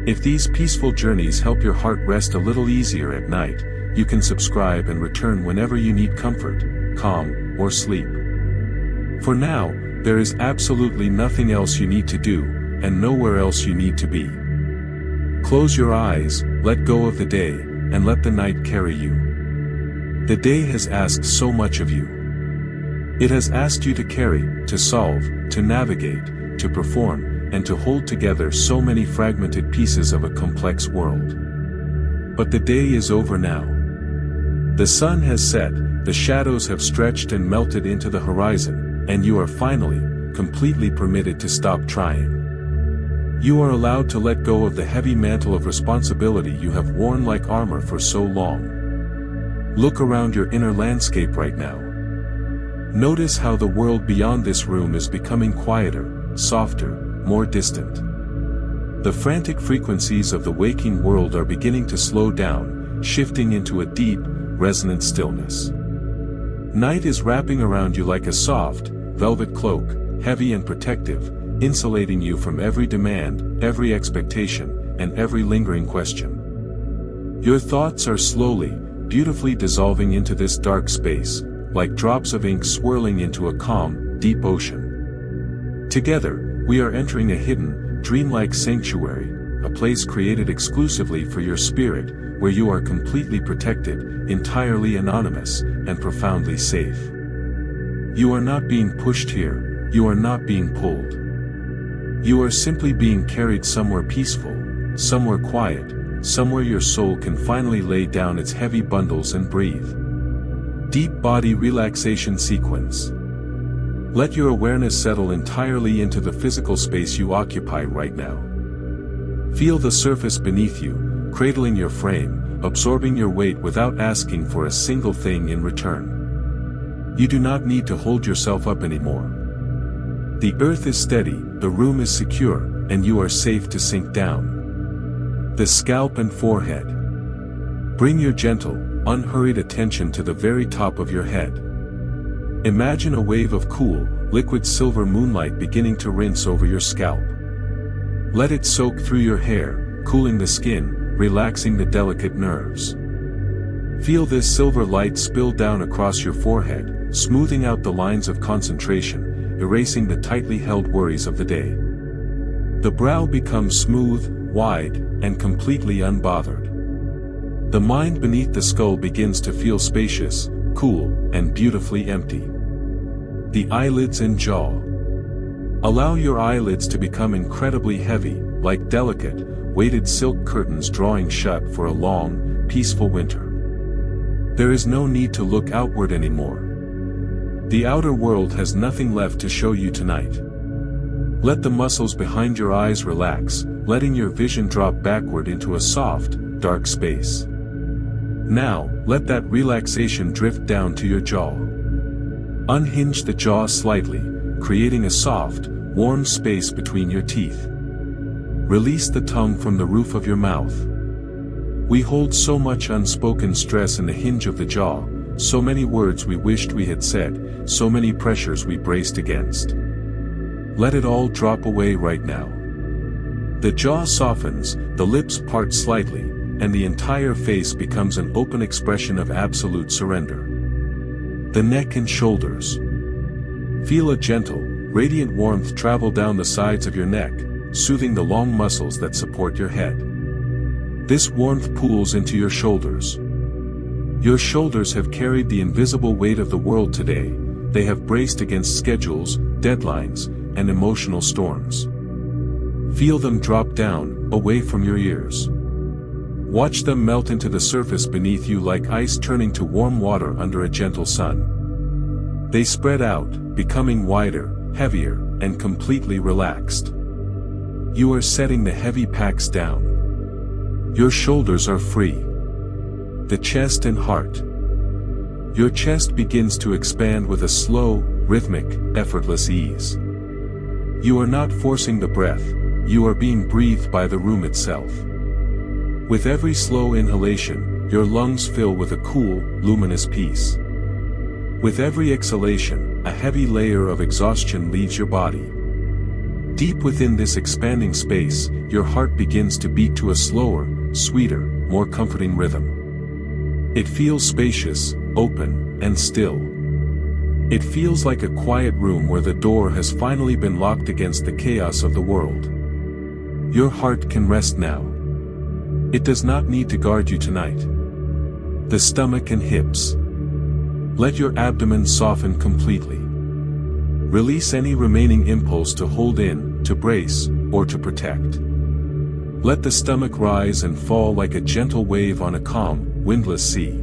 If these peaceful journeys help your heart rest a little easier at night, you can subscribe and return whenever you need comfort, calm, or sleep. For now, there is absolutely nothing else you need to do, and nowhere else you need to be. Close your eyes, let go of the day, and let the night carry you. The day has asked so much of you. It has asked you to carry, to solve, to navigate, to perform, and to hold together so many fragmented pieces of a complex world. But the day is over now. The sun has set, the shadows have stretched and melted into the horizon, and you are finally, completely permitted to stop trying. You are allowed to let go of the heavy mantle of responsibility you have worn like armor for so long. Look around your inner landscape right now. Notice how the world beyond this room is becoming quieter, softer, more distant. The frantic frequencies of the waking world are beginning to slow down, shifting into a deep, resonant stillness. Night is wrapping around you like a soft, velvet cloak, heavy and protective, insulating you from every demand, every expectation, and every lingering question. Your thoughts are slowly, beautifully dissolving into this dark space, like drops of ink swirling into a calm, deep ocean. Together, we are entering a hidden, dreamlike sanctuary, a place created exclusively for your spirit, where you are completely protected, entirely anonymous, and profoundly safe. You are not being pushed here, you are not being pulled. You are simply being carried somewhere peaceful, somewhere quiet, somewhere your soul can finally lay down its heavy bundles and breathe. Deep body relaxation sequence. Let your awareness settle entirely into the physical space you occupy right now. Feel the surface beneath you, cradling your frame, absorbing your weight without asking for a single thing in return. You do not need to hold yourself up anymore. The earth is steady, the room is secure, and you are safe to sink down. The scalp and forehead. Bring your gentle, unhurried attention to the very top of your head. Imagine a wave of cool, liquid silver moonlight beginning to rinse over your scalp. Let it soak through your hair, cooling the skin, relaxing the delicate nerves. Feel this silver light spill down across your forehead, smoothing out the lines of concentration, erasing the tightly held worries of the day. The brow becomes smooth, wide, and completely unbothered. The mind beneath the skull begins to feel spacious, cool, and beautifully empty. The eyelids and jaw. Allow your eyelids to become incredibly heavy, like delicate, weighted silk curtains drawing shut for a long, peaceful winter. There is no need to look outward anymore. The outer world has nothing left to show you tonight. Let the muscles behind your eyes relax, letting your vision drop backward into a soft, dark space. Now, let that relaxation drift down to your jaw. Unhinge the jaw slightly, creating a soft, warm space between your teeth. Release the tongue from the roof of your mouth. We hold so much unspoken stress in the hinge of the jaw, so many words we wished we had said, so many pressures we braced against. Let it all drop away right now. The jaw softens, the lips part slightly, and the entire face becomes an open expression of absolute surrender. The neck and shoulders. Feel a gentle, radiant warmth travel down the sides of your neck, soothing the long muscles that support your head. This warmth pools into your shoulders. Your shoulders have carried the invisible weight of the world today, they have braced against schedules, deadlines, and emotional storms. Feel them drop down, away from your ears. Watch them melt into the surface beneath you like ice turning to warm water under a gentle sun. They spread out, becoming wider, heavier, and completely relaxed. You are setting the heavy packs down. Your shoulders are free. The chest and heart. Your chest begins to expand with a slow, rhythmic, effortless ease. You are not forcing the breath, you are being breathed by the room itself. With every slow inhalation, your lungs fill with a cool, luminous peace. With every exhalation, a heavy layer of exhaustion leaves your body. Deep within this expanding space, your heart begins to beat to a slower, sweeter, more comforting rhythm. It feels spacious, open, and still. It feels like a quiet room where the door has finally been locked against the chaos of the world. Your heart can rest now. It does not need to guard you tonight. The stomach and hips. Let your abdomen soften completely. Release any remaining impulse to hold in, to brace, or to protect. Let the stomach rise and fall like a gentle wave on a calm, windless sea.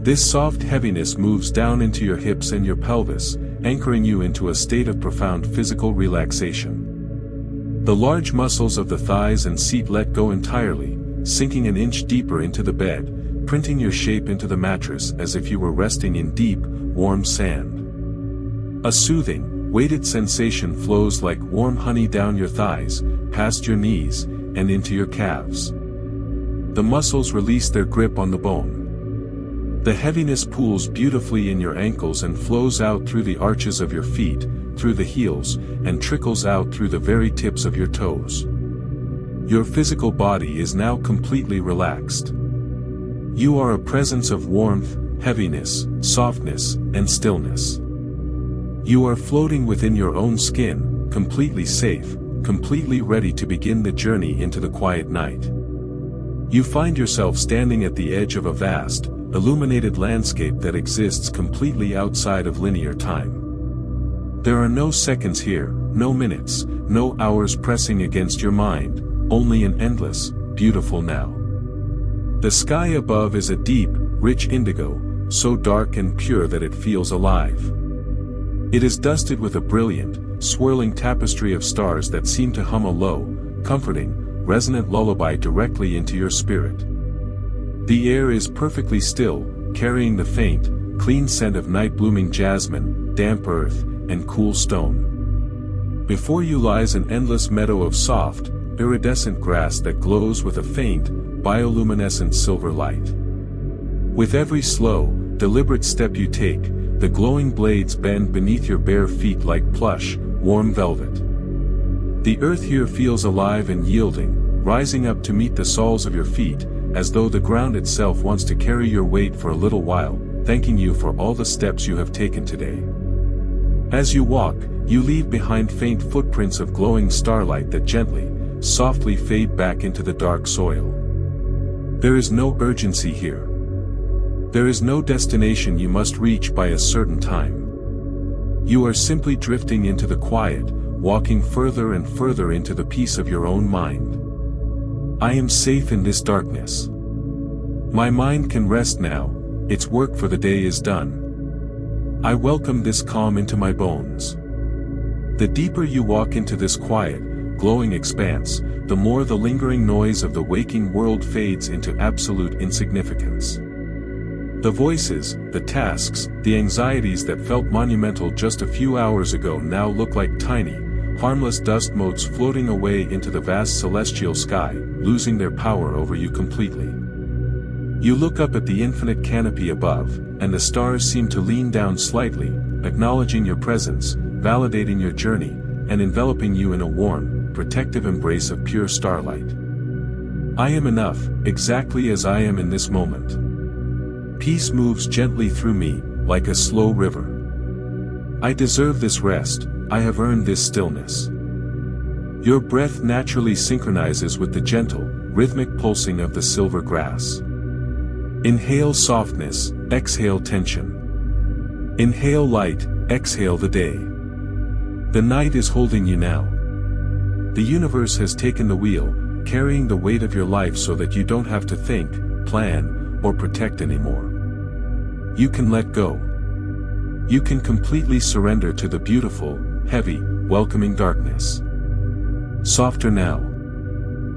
This soft heaviness moves down into your hips and your pelvis, anchoring you into a state of profound physical relaxation. The large muscles of the thighs and seat let go entirely, sinking an inch deeper into the bed, printing your shape into the mattress as if you were resting in deep, warm sand. A soothing, weighted sensation flows like warm honey down your thighs, past your knees, and into your calves. The muscles release their grip on the bone. The heaviness pools beautifully in your ankles and flows out through the arches of your feet, through the heels, and trickles out through the very tips of your toes. Your physical body is now completely relaxed. You are a presence of warmth, heaviness, softness, and stillness. You are floating within your own skin, completely safe, completely ready to begin the journey into the quiet night. You find yourself standing at the edge of a vast, illuminated landscape that exists completely outside of linear time. There are no seconds here, no minutes, no hours pressing against your mind, only an endless, beautiful now. The sky above is a deep, rich indigo, so dark and pure that it feels alive. It is dusted with a brilliant, swirling tapestry of stars that seem to hum a low, comforting, resonant lullaby directly into your spirit. The air is perfectly still, carrying the faint, clean scent of night-blooming jasmine, damp earth, and cool stone. Before you lies an endless meadow of soft, iridescent grass that glows with a faint, bioluminescent silver light. With every slow, deliberate step you take, the glowing blades bend beneath your bare feet like plush, warm velvet. The earth here feels alive and yielding, rising up to meet the soles of your feet, as though the ground itself wants to carry your weight for a little while, thanking you for all the steps you have taken today. As you walk, you leave behind faint footprints of glowing starlight that gently, softly fade back into the dark soil. There is no urgency here. There is no destination you must reach by a certain time. You are simply drifting into the quiet, walking further and further into the peace of your own mind. I am safe in this darkness. My mind can rest now, its work for the day is done. I welcome this calm into my bones. The deeper you walk into this quiet, glowing expanse, the more the lingering noise of the waking world fades into absolute insignificance. The voices, the tasks, the anxieties that felt monumental just a few hours ago now look like tiny, harmless dust motes floating away into the vast celestial sky, losing their power over you completely. You look up at the infinite canopy above, and the stars seem to lean down slightly, acknowledging your presence, validating your journey, and enveloping you in a warm, protective embrace of pure starlight. I am enough, exactly as I am in this moment. Peace moves gently through me, like a slow river. I deserve this rest, I have earned this stillness. Your breath naturally synchronizes with the gentle, rhythmic pulsing of the silver grass. Inhale softness, exhale tension. Inhale light, exhale the day. The night is holding you now. The universe has taken the wheel, carrying the weight of your life so that you don't have to think, plan, or protect anymore. You can let go. You can completely surrender to the beautiful, heavy, welcoming darkness. Softer now.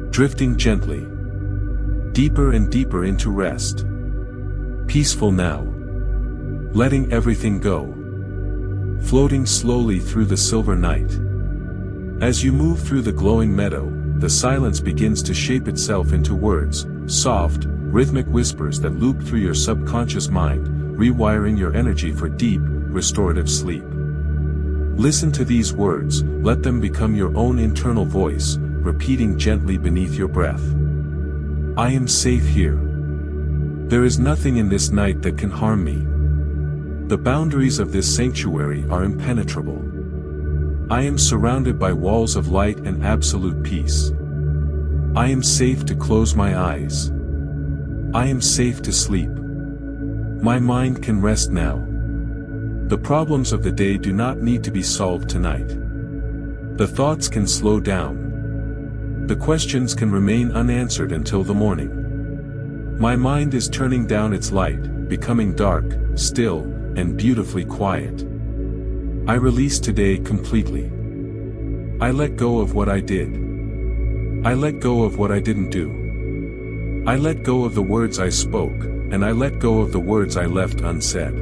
Drifting gently. Deeper and deeper into rest. Peaceful now. Letting everything go. Floating slowly through the silver night. As you move through the glowing meadow, the silence begins to shape itself into words, soft, rhythmic whispers that loop through your subconscious mind, rewiring your energy for deep, restorative sleep. Listen to these words, let them become your own internal voice, repeating gently beneath your breath. I am safe here. There is nothing in this night that can harm me. The boundaries of this sanctuary are impenetrable. I am surrounded by walls of light and absolute peace. I am safe to close my eyes. I am safe to sleep. My mind can rest now. The problems of the day do not need to be solved tonight. The thoughts can slow down. The questions can remain unanswered until the morning. My mind is turning down its light, becoming dark, still, and beautifully quiet. I release today completely. I let go of what I did. I let go of what I didn't do. I let go of the words I spoke, and I let go of the words I left unsaid.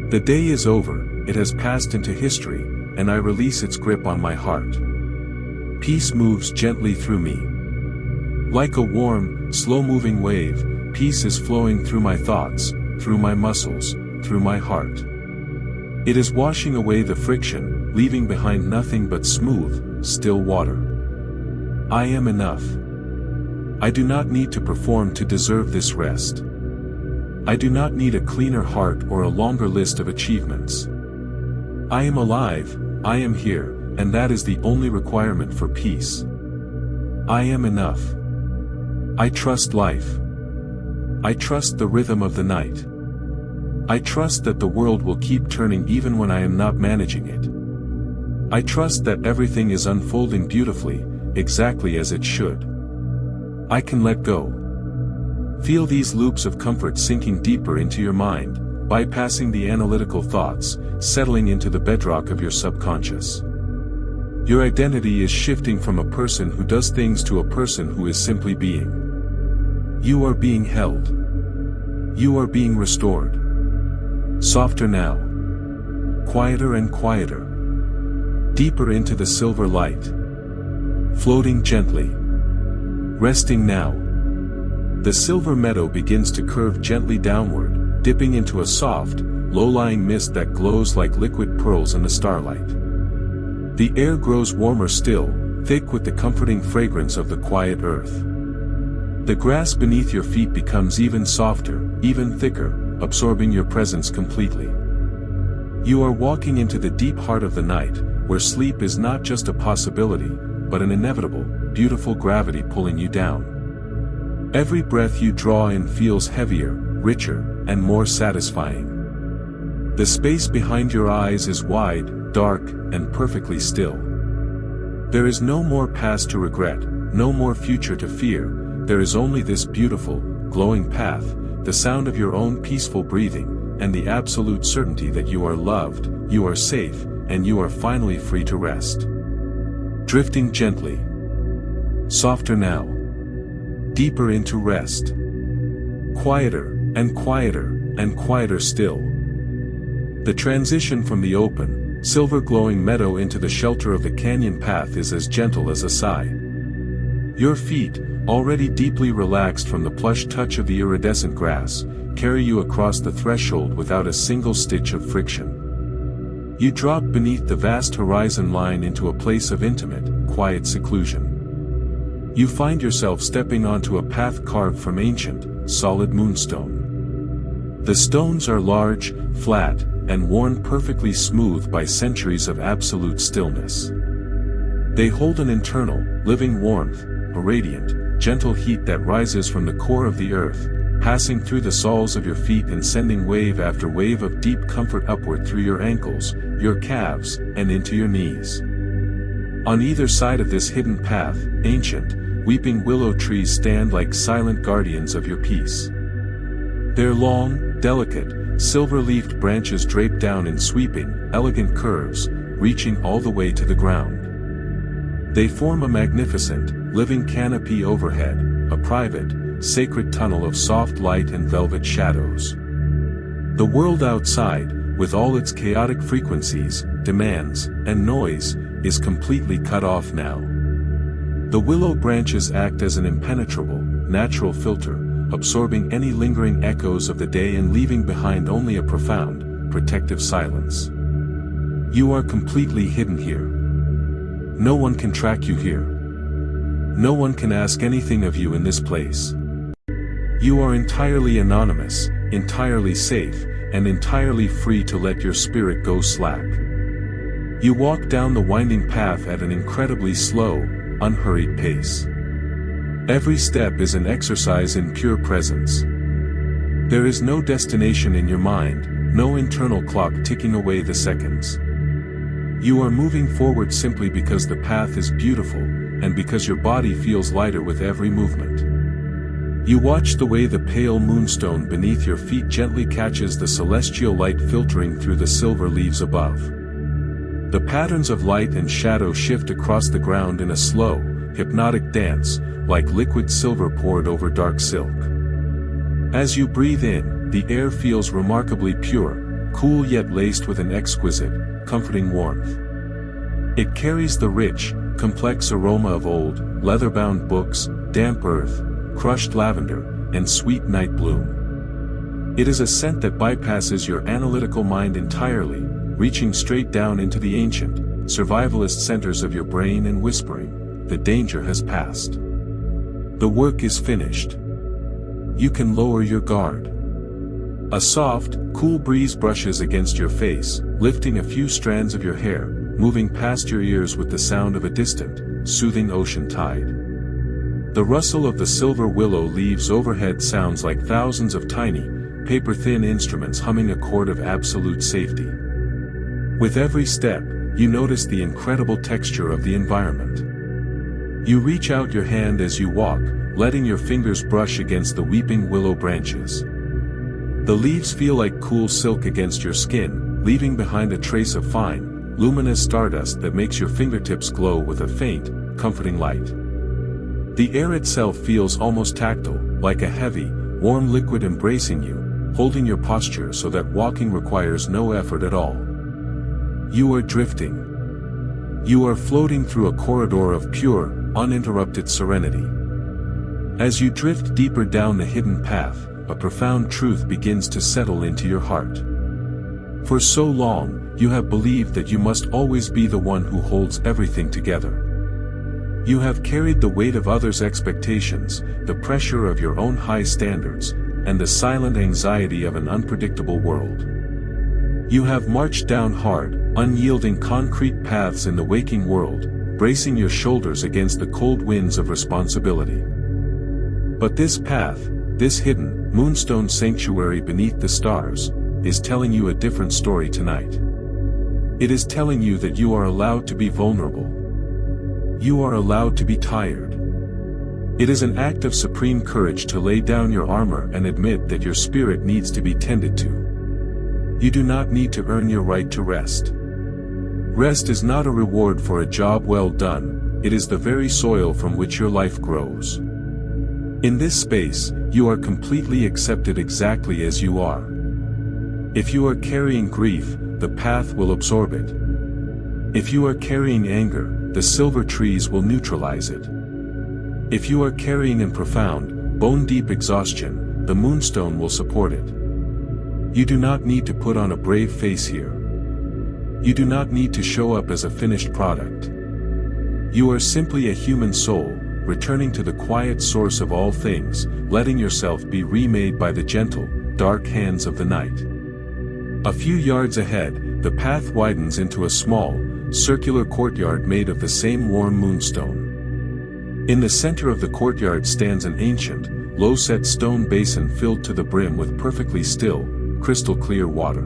The day is over, it has passed into history, and I release its grip on my heart. Peace moves gently through me. Like a warm, slow-moving wave, peace is flowing through my thoughts, through my muscles, through my heart. It is washing away the friction, leaving behind nothing but smooth, still water. I am enough. I do not need to perform to deserve this rest. I do not need a cleaner heart or a longer list of achievements. I am alive, I am here, and that is the only requirement for peace. I am enough. I trust life. I trust the rhythm of the night. I trust that the world will keep turning even when I am not managing it. I trust that everything is unfolding beautifully, exactly as it should. I can let go. Feel these loops of comfort sinking deeper into your mind, bypassing the analytical thoughts, settling into the bedrock of your subconscious. Your identity is shifting from a person who does things to a person who is simply being. You are being held. You are being restored. Softer now. Quieter and quieter. Deeper into the silver light. Floating gently. Resting now. The silver meadow begins to curve gently downward, dipping into a soft, low-lying mist that glows like liquid pearls in the starlight. The air grows warmer still, thick with the comforting fragrance of the quiet earth. The grass beneath your feet becomes even softer, even thicker, absorbing your presence completely. You are walking into the deep heart of the night, where sleep is not just a possibility, but an inevitable, beautiful gravity pulling you down. Every breath you draw in feels heavier, richer, and more satisfying. The space behind your eyes is wide, dark, and perfectly still. There is no more past to regret, no more future to fear, there is only this beautiful, glowing path, the sound of your own peaceful breathing, and the absolute certainty that you are loved, you are safe, and you are finally free to rest. Drifting gently. Softer now. Deeper into rest. Quieter, and quieter, and quieter still. The transition from the open, silver-glowing meadow into the shelter of the canyon path is as gentle as a sigh. Your feet, already deeply relaxed from the plush touch of the iridescent grass, carry you across the threshold without a single stitch of friction. You drop beneath the vast horizon line into a place of intimate, quiet seclusion. You find yourself stepping onto a path carved from ancient, solid moonstone. The stones are large, flat, and worn perfectly smooth by centuries of absolute stillness. They hold an internal, living warmth, a radiant, gentle heat that rises from the core of the earth, passing through the soles of your feet and sending wave after wave of deep comfort upward through your ankles, your calves, and into your knees. On either side of this hidden path, ancient, weeping willow trees stand like silent guardians of your peace. Their long, delicate, silver-leafed branches drape down in sweeping, elegant curves, reaching all the way to the ground. They form a magnificent, living canopy overhead, a private, sacred tunnel of soft light and velvet shadows. The world outside, with all its chaotic frequencies, demands, and noise, is completely cut off now. The willow branches act as an impenetrable, natural filter, absorbing any lingering echoes of the day and leaving behind only a profound, protective silence. You are completely hidden here. No one can track you here. No one can ask anything of you in this place. You are entirely anonymous, entirely safe, and entirely free to let your spirit go slack. You walk down the winding path at an incredibly slow, unhurried pace. Every step is an exercise in pure presence. There is no destination in your mind, no internal clock ticking away the seconds. You are moving forward simply because the path is beautiful, and because your body feels lighter with every movement. You watch the way the pale moonstone beneath your feet gently catches the celestial light filtering through the silver leaves above. The patterns of light and shadow shift across the ground in a slow, hypnotic dance, like liquid silver poured over dark silk. As you breathe in, the air feels remarkably pure, cool yet laced with an exquisite, comforting warmth. It carries the rich, complex aroma of old, leather-bound books, damp earth, crushed lavender, and sweet night bloom. It is a scent that bypasses your analytical mind entirely, reaching straight down into the ancient, survivalist centers of your brain and whispering, "The danger has passed. The work is finished. You can lower your guard." A soft, cool breeze brushes against your face, lifting a few strands of your hair, moving past your ears with the sound of a distant, soothing ocean tide. The rustle of the silver willow leaves overhead sounds like thousands of tiny, paper-thin instruments humming a chord of absolute safety. With every step, you notice the incredible texture of the environment. You reach out your hand as you walk, letting your fingers brush against the weeping willow branches. The leaves feel like cool silk against your skin, leaving behind a trace of fine, luminous stardust that makes your fingertips glow with a faint, comforting light. The air itself feels almost tactile, like a heavy, warm liquid embracing you, holding your posture so that walking requires no effort at all. You are drifting. You are floating through a corridor of pure, uninterrupted serenity. As you drift deeper down the hidden path, a profound truth begins to settle into your heart. For so long, you have believed that you must always be the one who holds everything together. You have carried the weight of others' expectations, the pressure of your own high standards, and the silent anxiety of an unpredictable world. You have marched down hard, unyielding concrete paths in the waking world, bracing your shoulders against the cold winds of responsibility. But this path, this hidden, moonstone sanctuary beneath the stars, is telling you a different story tonight. It is telling you that you are allowed to be vulnerable. You are allowed to be tired. It is an act of supreme courage to lay down your armor and admit that your spirit needs to be tended to. You do not need to earn your right to rest. Rest is not a reward for a job well done, it is the very soil from which your life grows. In this space, you are completely accepted exactly as you are. If you are carrying grief, the path will absorb it. If you are carrying anger, the silver trees will neutralize it. If you are carrying in profound, bone-deep exhaustion, the moonstone will support it. You do not need to put on a brave face here. You do not need to show up as a finished product. You are simply a human soul, returning to the quiet source of all things, letting yourself be remade by the gentle, dark hands of the night. A few yards ahead, the path widens into a small, circular courtyard made of the same warm moonstone. In the center of the courtyard stands an ancient, low-set stone basin filled to the brim with perfectly still, crystal-clear water.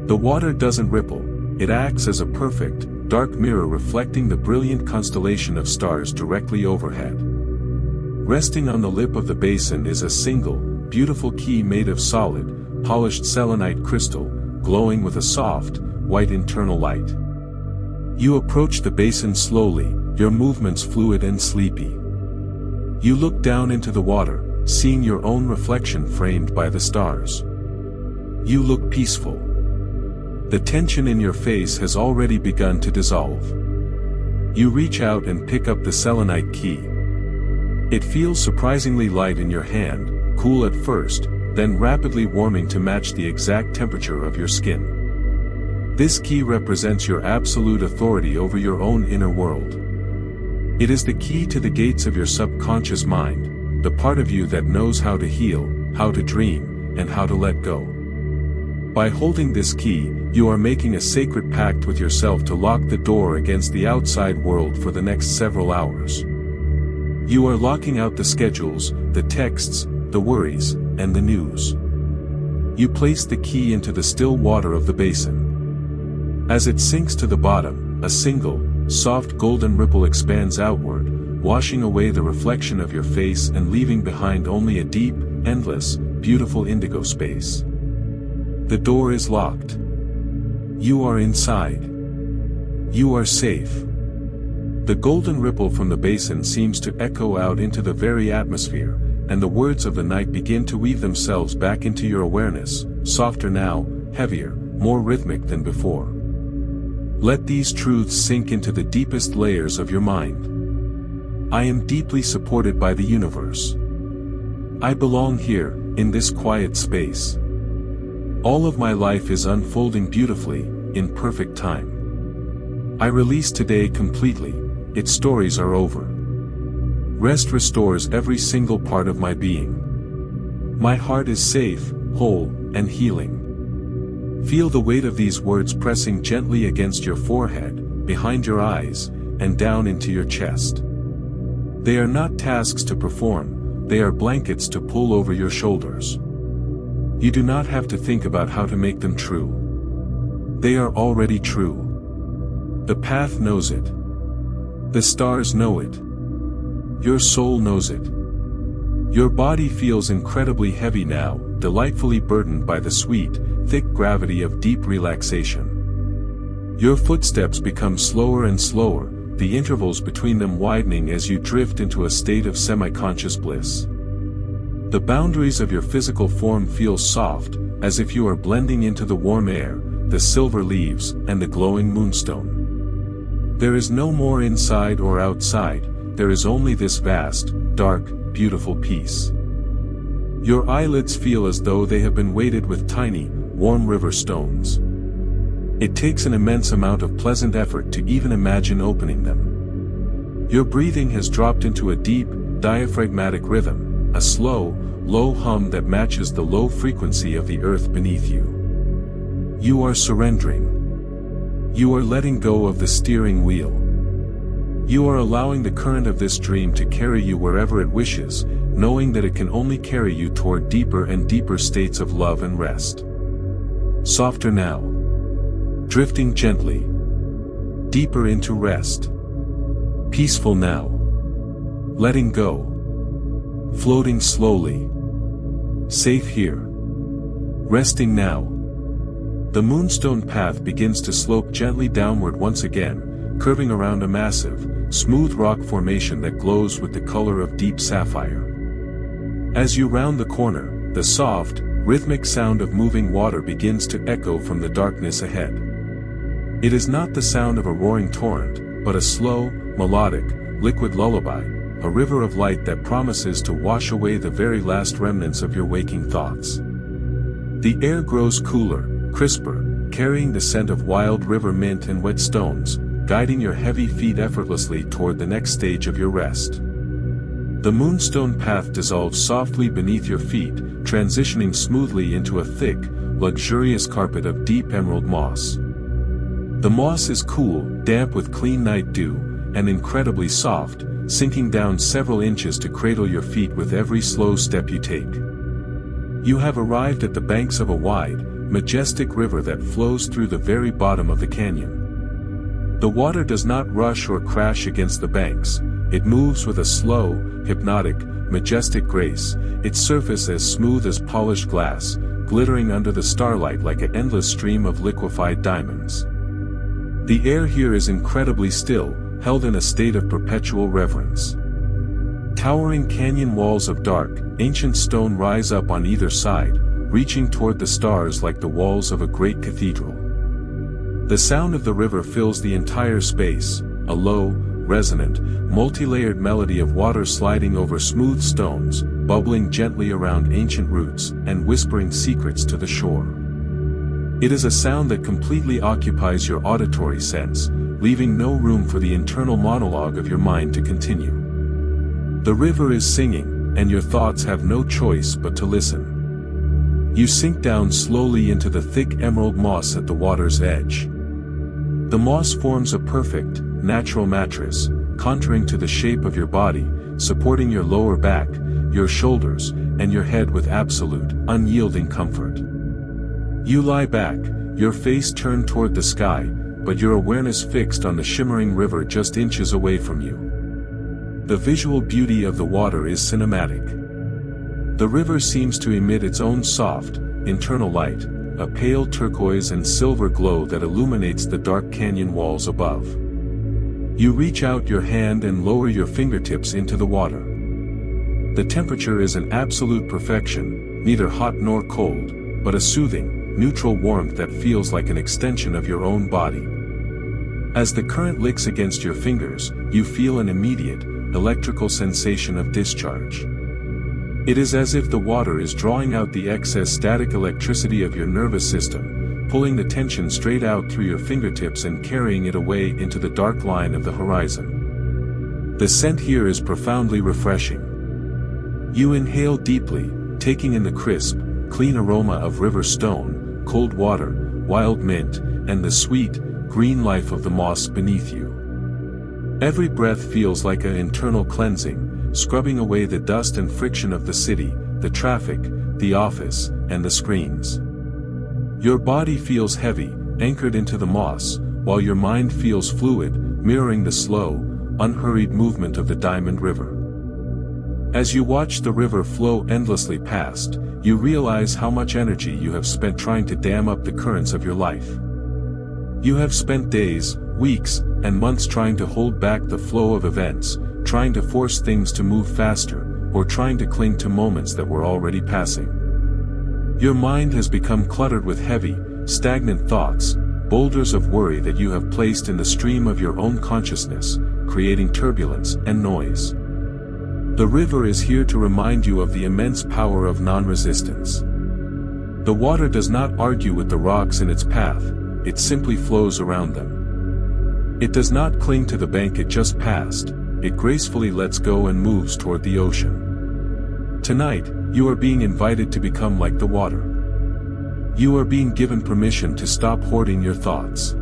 The water doesn't ripple, it acts as a perfect, dark mirror reflecting the brilliant constellation of stars directly overhead. Resting on the lip of the basin is a single, beautiful key made of solid, polished selenite crystal, glowing with a soft, white internal light. You approach the basin slowly, your movements fluid and sleepy. You look down into the water, seeing your own reflection framed by the stars. You look peaceful. The tension in your face has already begun to dissolve. You reach out and pick up the selenite key. It feels surprisingly light in your hand, cool at first, then rapidly warming to match the exact temperature of your skin. This key represents your absolute authority over your own inner world. It is the key to the gates of your subconscious mind, the part of you that knows how to heal, how to dream, and how to let go. By holding this key, you are making a sacred pact with yourself to lock the door against the outside world for the next several hours. You are locking out the schedules, the texts, the worries, and the news. You place the key into the still water of the basin. As it sinks to the bottom, a single, soft golden ripple expands outward, washing away the reflection of your face and leaving behind only a deep, endless, beautiful indigo space. The door is locked. You are inside. You are safe. The golden ripple from the basin seems to echo out into the very atmosphere, and the words of the night begin to weave themselves back into your awareness, softer now, heavier, more rhythmic than before. Let these truths sink into the deepest layers of your mind. I am deeply supported by the universe. I belong here, in this quiet space. All of my life is unfolding beautifully, in perfect time. I release today completely, its stories are over. Rest restores every single part of my being. My heart is safe, whole, and healing. Feel the weight of these words pressing gently against your forehead, behind your eyes, and down into your chest. They are not tasks to perform, they are blankets to pull over your shoulders. You do not have to think about how to make them true. They are already true. The path knows it. The stars know it. Your soul knows it. Your body feels incredibly heavy now, delightfully burdened by the sweet, thick gravity of deep relaxation. Your footsteps become slower and slower, the intervals between them widening as you drift into a state of semi-conscious bliss. The boundaries of your physical form feel soft, as if you are blending into the warm air, the silver leaves, and the glowing moonstone. There is no more inside or outside, there is only this vast, dark, beautiful peace. Your eyelids feel as though they have been weighted with tiny, warm river stones. It takes an immense amount of pleasant effort to even imagine opening them. Your breathing has dropped into a deep, diaphragmatic rhythm, a slow, low hum that matches the low frequency of the earth beneath you. You are surrendering. You are letting go of the steering wheel. You are allowing the current of this dream to carry you wherever it wishes, knowing that it can only carry you toward deeper and deeper states of love and rest. Softer now. Drifting gently. Deeper into rest. Peaceful now. Letting go. Floating slowly. Safe here. Resting now. The moonstone path begins to slope gently downward once again, curving around a massive, smooth rock formation that glows with the color of deep sapphire. As you round the corner, the soft, rhythmic sound of moving water begins to echo from the darkness ahead. It is not the sound of a roaring torrent, but a slow, melodic, liquid lullaby, a river of light that promises to wash away the very last remnants of your waking thoughts. The air grows cooler, crisper, carrying the scent of wild river mint and wet stones, guiding your heavy feet effortlessly toward the next stage of your rest. The moonstone path dissolves softly beneath your feet, transitioning smoothly into a thick, luxurious carpet of deep emerald moss. The moss is cool, damp with clean night dew, and incredibly soft, sinking down several inches to cradle your feet with every slow step you take. You have arrived at the banks of a wide, majestic river that flows through the very bottom of the canyon. The water does not rush or crash against the banks, it moves with a slow, hypnotic, majestic grace, its surface as smooth as polished glass, glittering under the starlight like an endless stream of liquefied diamonds. The air here is incredibly still, held in a state of perpetual reverence. Towering canyon walls of dark, ancient stone rise up on either side, reaching toward the stars like the walls of a great cathedral. The sound of the river fills the entire space, a low, resonant, multi-layered melody of water sliding over smooth stones, bubbling gently around ancient roots, and whispering secrets to the shore. It is a sound that completely occupies your auditory sense, leaving no room for the internal monologue of your mind to continue. The river is singing, and your thoughts have no choice but to listen. You sink down slowly into the thick emerald moss at the water's edge. The moss forms a perfect, natural mattress, contouring to the shape of your body, supporting your lower back, your shoulders, and your head with absolute, unyielding comfort. You lie back, your face turned toward the sky, but your awareness fixed on the shimmering river just inches away from you. The visual beauty of the water is cinematic. The river seems to emit its own soft, internal light, a pale turquoise and silver glow that illuminates the dark canyon walls above. You reach out your hand and lower your fingertips into the water. The temperature is an absolute perfection, neither hot nor cold, but a soothing, neutral warmth that feels like an extension of your own body. As the current licks against your fingers, you feel an immediate, electrical sensation of discharge. It is as if the water is drawing out the excess static electricity of your nervous system, pulling the tension straight out through your fingertips and carrying it away into the dark line of the horizon. The scent here is profoundly refreshing. You inhale deeply, taking in the crisp, clean aroma of river stone, cold water, wild mint, and the sweet, green life of the moss beneath you. Every breath feels like an internal cleansing, scrubbing away the dust and friction of the city, the traffic, the office, and the screens. Your body feels heavy, anchored into the moss, while your mind feels fluid, mirroring the slow, unhurried movement of the Diamond River. As you watch the river flow endlessly past, you realize how much energy you have spent trying to dam up the currents of your life. You have spent days, weeks, and months trying to hold back the flow of events, trying to force things to move faster, or trying to cling to moments that were already passing. Your mind has become cluttered with heavy, stagnant thoughts, boulders of worry that you have placed in the stream of your own consciousness, creating turbulence and noise. The river is here to remind you of the immense power of non-resistance. The water does not argue with the rocks in its path, it simply flows around them. It does not cling to the bank it just passed, it gracefully lets go and moves toward the ocean. Tonight, you are being invited to become like the water. You are being given permission to stop hoarding your thoughts.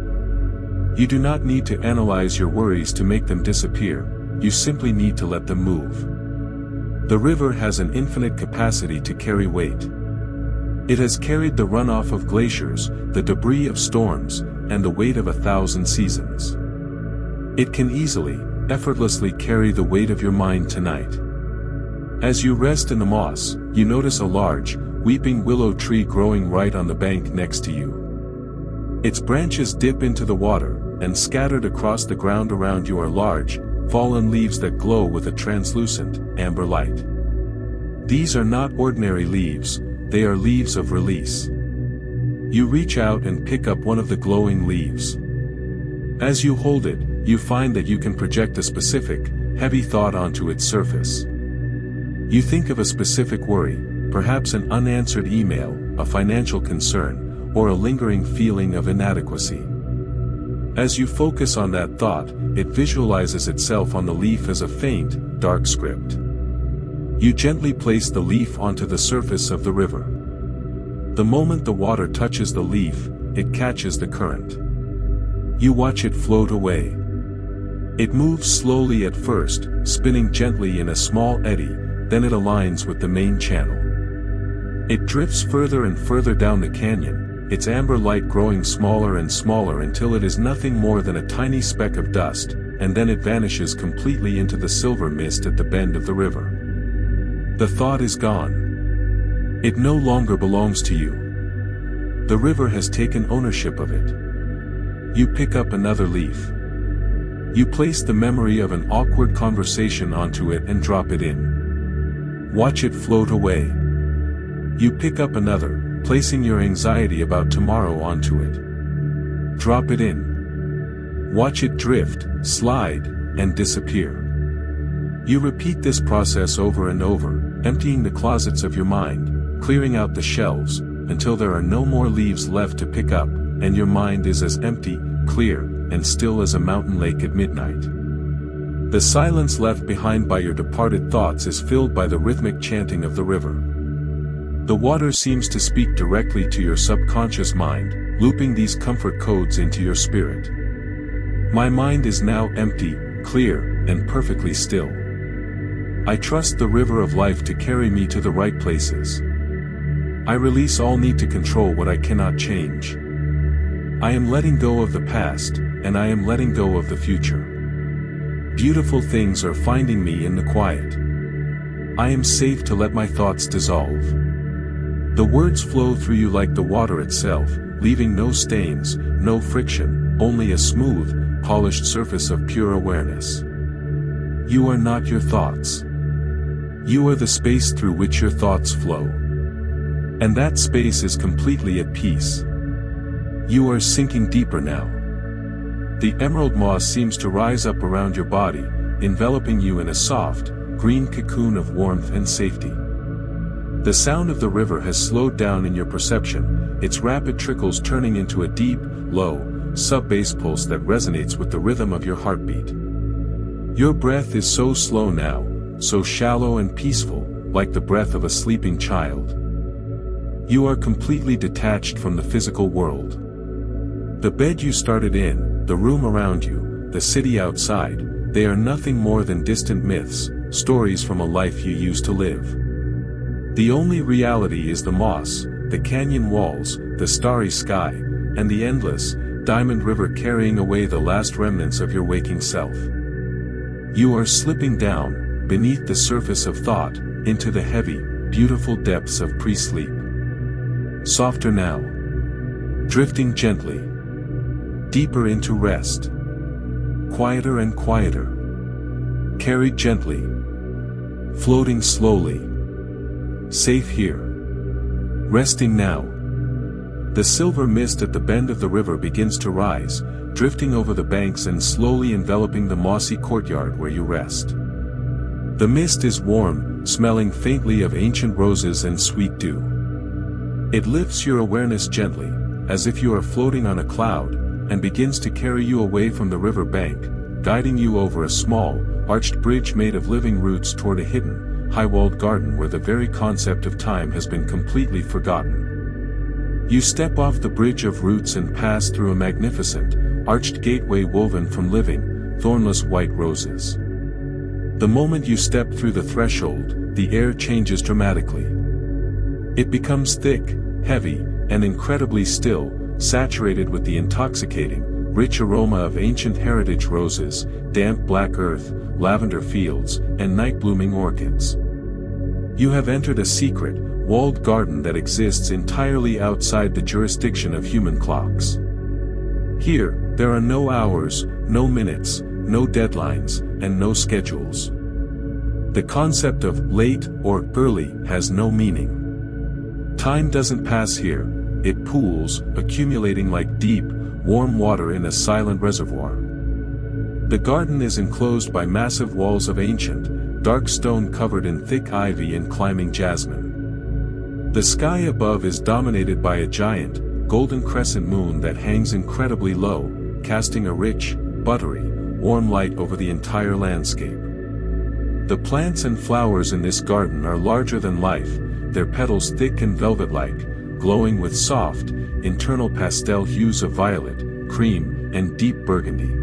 You do not need to analyze your worries to make them disappear, you simply need to let them move. The river has an infinite capacity to carry weight. It has carried the runoff of glaciers, the debris of storms, and the weight of 1,000 seasons. It can easily, effortlessly carry the weight of your mind tonight. As you rest in the moss, you notice a large, weeping willow tree growing right on the bank next to you. Its branches dip into the water, and scattered across the ground around you are large, fallen leaves that glow with a translucent, amber light. These are not ordinary leaves, they are leaves of release. You reach out and pick up one of the glowing leaves. As you hold it, you find that you can project a specific, heavy thought onto its surface. You think of a specific worry, perhaps an unanswered email, a financial concern, or a lingering feeling of inadequacy. As you focus on that thought, it visualizes itself on the leaf as a faint, dark script. You gently place the leaf onto the surface of the river. The moment the water touches the leaf, it catches the current. You watch it float away. It moves slowly at first, spinning gently in a small eddy, then it aligns with the main channel. It drifts further and further down the canyon, its amber light growing smaller and smaller until it is nothing more than a tiny speck of dust, and then it vanishes completely into the silver mist at the bend of the river. The thought is gone. It no longer belongs to you. The river has taken ownership of it. You pick up another leaf. You place the memory of an awkward conversation onto it and drop it in. Watch it float away. You pick up another, placing your anxiety about tomorrow onto it. Drop it in. Watch it drift, slide, and disappear. You repeat this process over and over, emptying the closets of your mind, clearing out the shelves, until there are no more leaves left to pick up, and your mind is as empty, clear, and still as a mountain lake at midnight. The silence left behind by your departed thoughts is filled by the rhythmic chanting of the river. The water seems to speak directly to your subconscious mind, looping these comfort codes into your spirit. My mind is now empty, clear, and perfectly still. I trust the river of life to carry me to the right places. I release all need to control what I cannot change. I am letting go of the past, and I am letting go of the future. Beautiful things are finding me in the quiet. I am safe to let my thoughts dissolve. The words flow through you like the water itself, leaving no stains, no friction, only a smooth, polished surface of pure awareness. You are not your thoughts. You are the space through which your thoughts flow. And that space is completely at peace. You are sinking deeper now. The emerald moss seems to rise up around your body, enveloping you in a soft, green cocoon of warmth and safety. The sound of the river has slowed down in your perception, its rapid trickles turning into a deep, low, sub-bass pulse that resonates with the rhythm of your heartbeat. Your breath is so slow now, so shallow and peaceful, like the breath of a sleeping child. You are completely detached from the physical world. The bed you started in, the room around you, the city outside, they are nothing more than distant myths, stories from a life you used to live. The only reality is the moss, the canyon walls, the starry sky, and the endless, diamond river carrying away the last remnants of your waking self. You are slipping down, beneath the surface of thought, into the heavy, beautiful depths of pre-sleep. Softer now. Drifting gently. Deeper into rest. Quieter and quieter. Carried gently. Floating slowly. Safe here. Resting now. The silver mist at the bend of the river begins to rise, drifting over the banks and slowly enveloping the mossy courtyard where you rest. The mist is warm, smelling faintly of ancient roses and sweet dew. It lifts your awareness gently, as if you are floating on a cloud, and begins to carry you away from the river bank, guiding you over a small, arched bridge made of living roots toward a hidden, high-walled garden where the very concept of time has been completely forgotten. You step off the bridge of roots and pass through a magnificent, arched gateway woven from living, thornless white roses. The moment you step through the threshold, the air changes dramatically. It becomes thick, heavy, and incredibly still, saturated with the intoxicating, rich aroma of ancient heritage roses, damp black earth, lavender fields, and night-blooming orchids. You have entered a secret, walled garden that exists entirely outside the jurisdiction of human clocks. Here, there are no hours, no minutes, no deadlines, and no schedules. The concept of late or early has no meaning. Time doesn't pass here, it pools, accumulating like deep, warm water in a silent reservoir. The garden is enclosed by massive walls of ancient, dark stone covered in thick ivy and climbing jasmine. The sky above is dominated by a giant, golden crescent moon that hangs incredibly low, casting a rich, buttery, warm light over the entire landscape. The plants and flowers in this garden are larger than life, their petals thick and velvet-like, glowing with soft, internal pastel hues of violet, cream, and deep burgundy.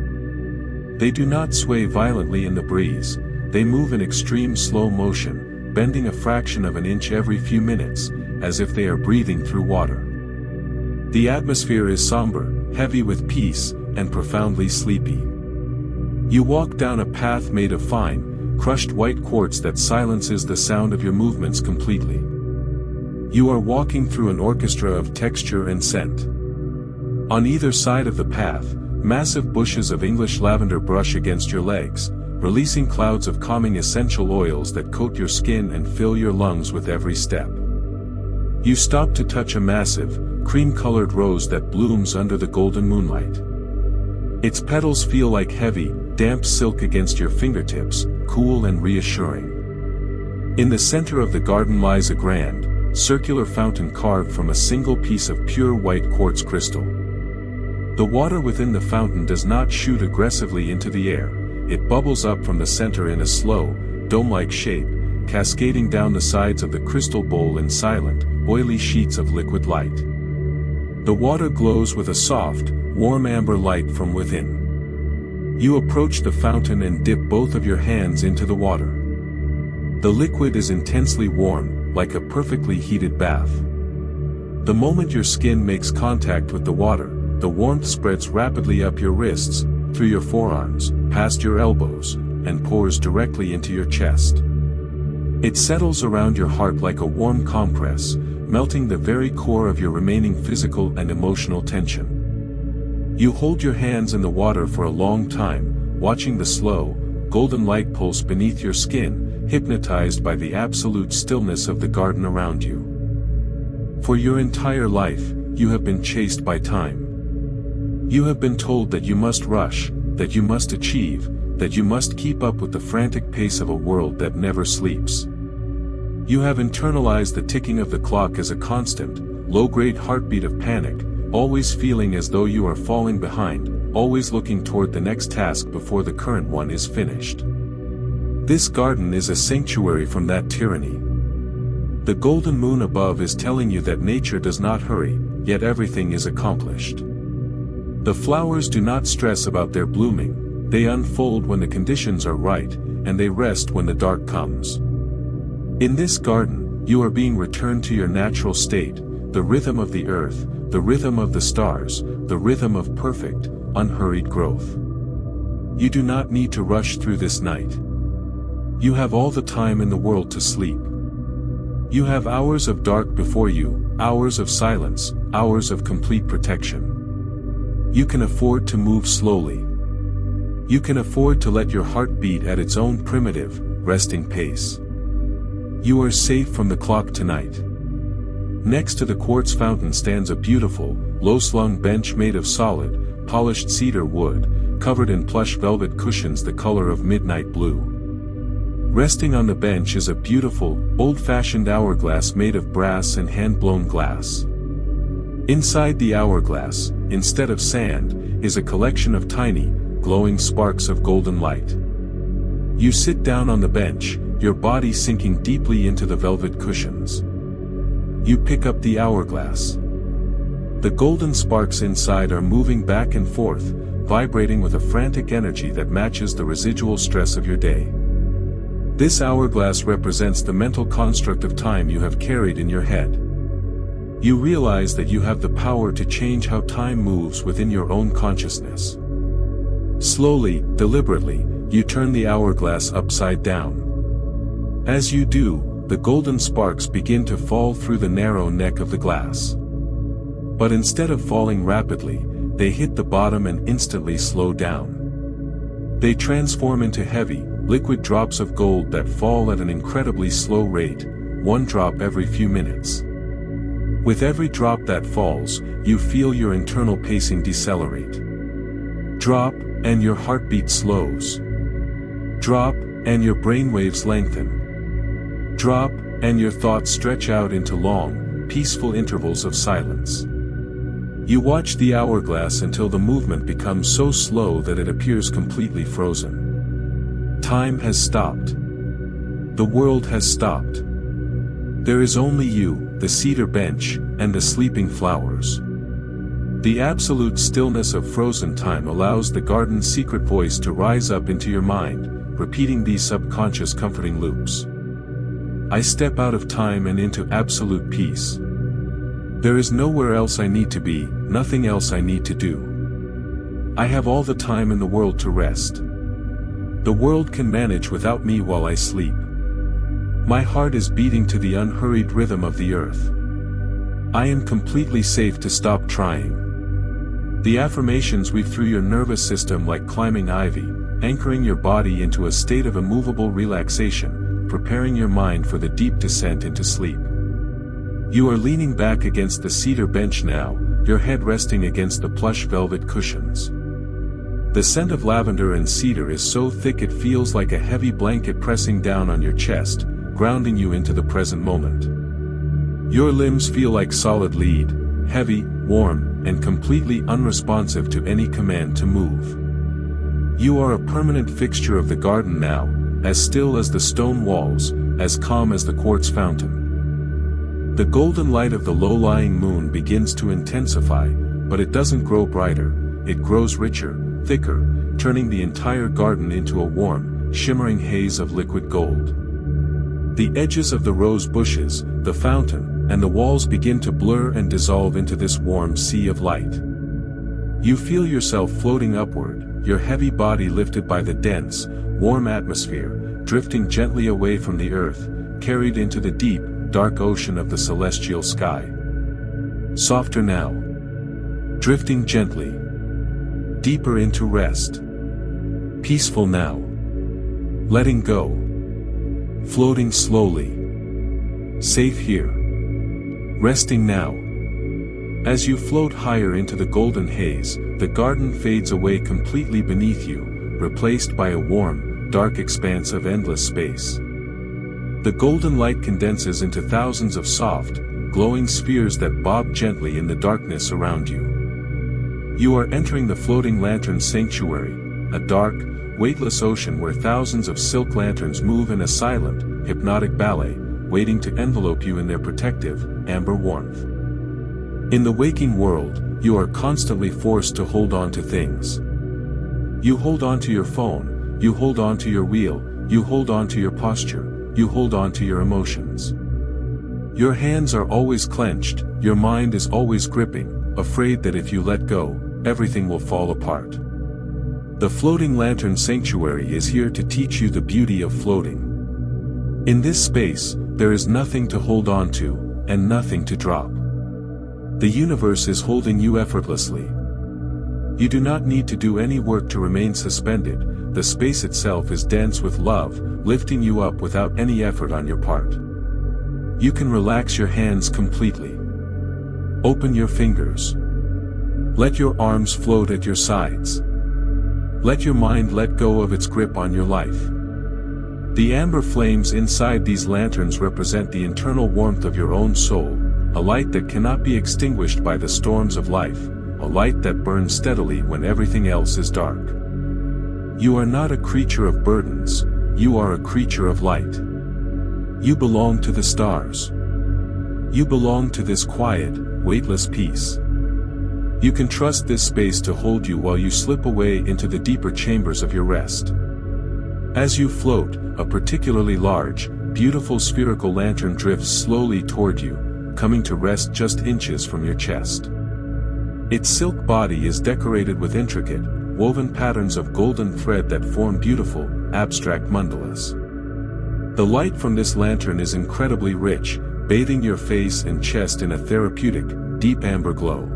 They do not sway violently in the breeze, they move in extreme slow motion, bending a fraction of an inch every few minutes, as if they are breathing through water. The atmosphere is somber, heavy with peace, and profoundly sleepy. You walk down a path made of fine, crushed white quartz that silences the sound of your movements completely. You are walking through an orchestra of texture and scent. On either side of the path, massive bushes of English lavender brush against your legs, releasing clouds of calming essential oils that coat your skin and fill your lungs with every step. You stop to touch a massive, cream-colored rose that blooms under the golden moonlight. Its petals feel like heavy, damp silk against your fingertips, cool and reassuring. In the center of the garden lies a grand, circular fountain carved from a single piece of pure white quartz crystal. The water within the fountain does not shoot aggressively into the air, it bubbles up from the center in a slow, dome-like shape, cascading down the sides of the crystal bowl in silent, oily sheets of liquid light. The water glows with a soft, warm amber light from within. You approach the fountain and dip both of your hands into the water. The liquid is intensely warm, like a perfectly heated bath. The moment your skin makes contact with the water, the warmth spreads rapidly up your wrists, through your forearms, past your elbows, and pours directly into your chest. It settles around your heart like a warm compress, melting the very core of your remaining physical and emotional tension. You hold your hands in the water for a long time, watching the slow, golden light pulse beneath your skin, hypnotized by the absolute stillness of the garden around you. For your entire life, you have been chased by time. You have been told that you must rush, that you must achieve, that you must keep up with the frantic pace of a world that never sleeps. You have internalized the ticking of the clock as a constant, low-grade heartbeat of panic, always feeling as though you are falling behind, always looking toward the next task before the current one is finished. This garden is a sanctuary from that tyranny. The golden moon above is telling you that nature does not hurry, yet everything is accomplished. The flowers do not stress about their blooming, they unfold when the conditions are right, and they rest when the dark comes. In this garden, you are being returned to your natural state, the rhythm of the earth, the rhythm of the stars, the rhythm of perfect, unhurried growth. You do not need to rush through this night. You have all the time in the world to sleep. You have hours of dark before you, hours of silence, hours of complete protection. You can afford to move slowly. You can afford to let your heart beat at its own primitive, resting pace. You are safe from the clock tonight. Next to the quartz fountain stands a beautiful, low-slung bench made of solid, polished cedar wood, covered in plush velvet cushions the color of midnight blue. Resting on the bench is a beautiful, old-fashioned hourglass made of brass and hand-blown glass. Inside the hourglass, instead of sand, is a collection of tiny, glowing sparks of golden light. You sit down on the bench, your body sinking deeply into the velvet cushions. You pick up the hourglass. The golden sparks inside are moving back and forth, vibrating with a frantic energy that matches the residual stress of your day. This hourglass represents the mental construct of time you have carried in your head. You realize that you have the power to change how time moves within your own consciousness. Slowly, deliberately, you turn the hourglass upside down. As you do, the golden sparks begin to fall through the narrow neck of the glass. But instead of falling rapidly, they hit the bottom and instantly slow down. They transform into heavy, liquid drops of gold that fall at an incredibly slow rate, one drop every few minutes. With every drop that falls, you feel your internal pacing decelerate. Drop, and your heartbeat slows. Drop, and your brainwaves lengthen. Drop, and your thoughts stretch out into long, peaceful intervals of silence. You watch the hourglass until the movement becomes so slow that it appears completely frozen. Time has stopped. The world has stopped. There is only you, the cedar bench, and the sleeping flowers. The absolute stillness of frozen time allows the garden's secret voice to rise up into your mind, repeating these subconscious comforting loops. I step out of time and into absolute peace. There is nowhere else I need to be, nothing else I need to do. I have all the time in the world to rest. The world can manage without me while I sleep. My heart is beating to the unhurried rhythm of the earth. I am completely safe to stop trying. The affirmations weave through your nervous system like climbing ivy, anchoring your body into a state of immovable relaxation, preparing your mind for the deep descent into sleep. You are leaning back against the cedar bench now, your head resting against the plush velvet cushions. The scent of lavender and cedar is so thick it feels like a heavy blanket pressing down on your chest, grounding you into the present moment. Your limbs feel like solid lead, heavy, warm, and completely unresponsive to any command to move. You are a permanent fixture of the garden now, as still as the stone walls, as calm as the quartz fountain. The golden light of the low-lying moon begins to intensify, but it doesn't grow brighter, it grows richer, thicker, turning the entire garden into a warm, shimmering haze of liquid gold. The edges of the rose bushes, the fountain, and the walls begin to blur and dissolve into this warm sea of light. You feel yourself floating upward, your heavy body lifted by the dense, warm atmosphere, drifting gently away from the earth, carried into the deep, dark ocean of the celestial sky. Softer now. Drifting gently. Deeper into rest. Peaceful now. Letting go. Floating slowly. Safe here. Resting now. As you float higher into the golden haze, the garden fades away completely beneath you, replaced by a warm, dark expanse of endless space. The golden light condenses into thousands of soft, glowing spheres that bob gently in the darkness around you. You are entering the floating lantern sanctuary, a dark, weightless ocean where thousands of silk lanterns move in a silent, hypnotic ballet, waiting to envelope you in their protective, amber warmth. In the waking world, you are constantly forced to hold on to things. You hold on to your phone, you hold on to your wheel, you hold on to your posture, you hold on to your emotions. Your hands are always clenched, your mind is always gripping, afraid that if you let go, everything will fall apart. The floating lantern sanctuary is here to teach you the beauty of floating. In this space, there is nothing to hold on to, and nothing to drop. The universe is holding you effortlessly. You do not need to do any work to remain suspended, the space itself is dense with love, lifting you up without any effort on your part. You can relax your hands completely. Open your fingers. Let your arms float at your sides. Let your mind let go of its grip on your life. The amber flames inside these lanterns represent the internal warmth of your own soul, a light that cannot be extinguished by the storms of life, a light that burns steadily when everything else is dark. You are not a creature of burdens, you are a creature of light. You belong to the stars. You belong to this quiet, weightless peace. You can trust this space to hold you while you slip away into the deeper chambers of your rest. As you float, a particularly large, beautiful spherical lantern drifts slowly toward you, coming to rest just inches from your chest. Its silk body is decorated with intricate, woven patterns of golden thread that form beautiful, abstract mandalas. The light from this lantern is incredibly rich, bathing your face and chest in a therapeutic, deep amber glow.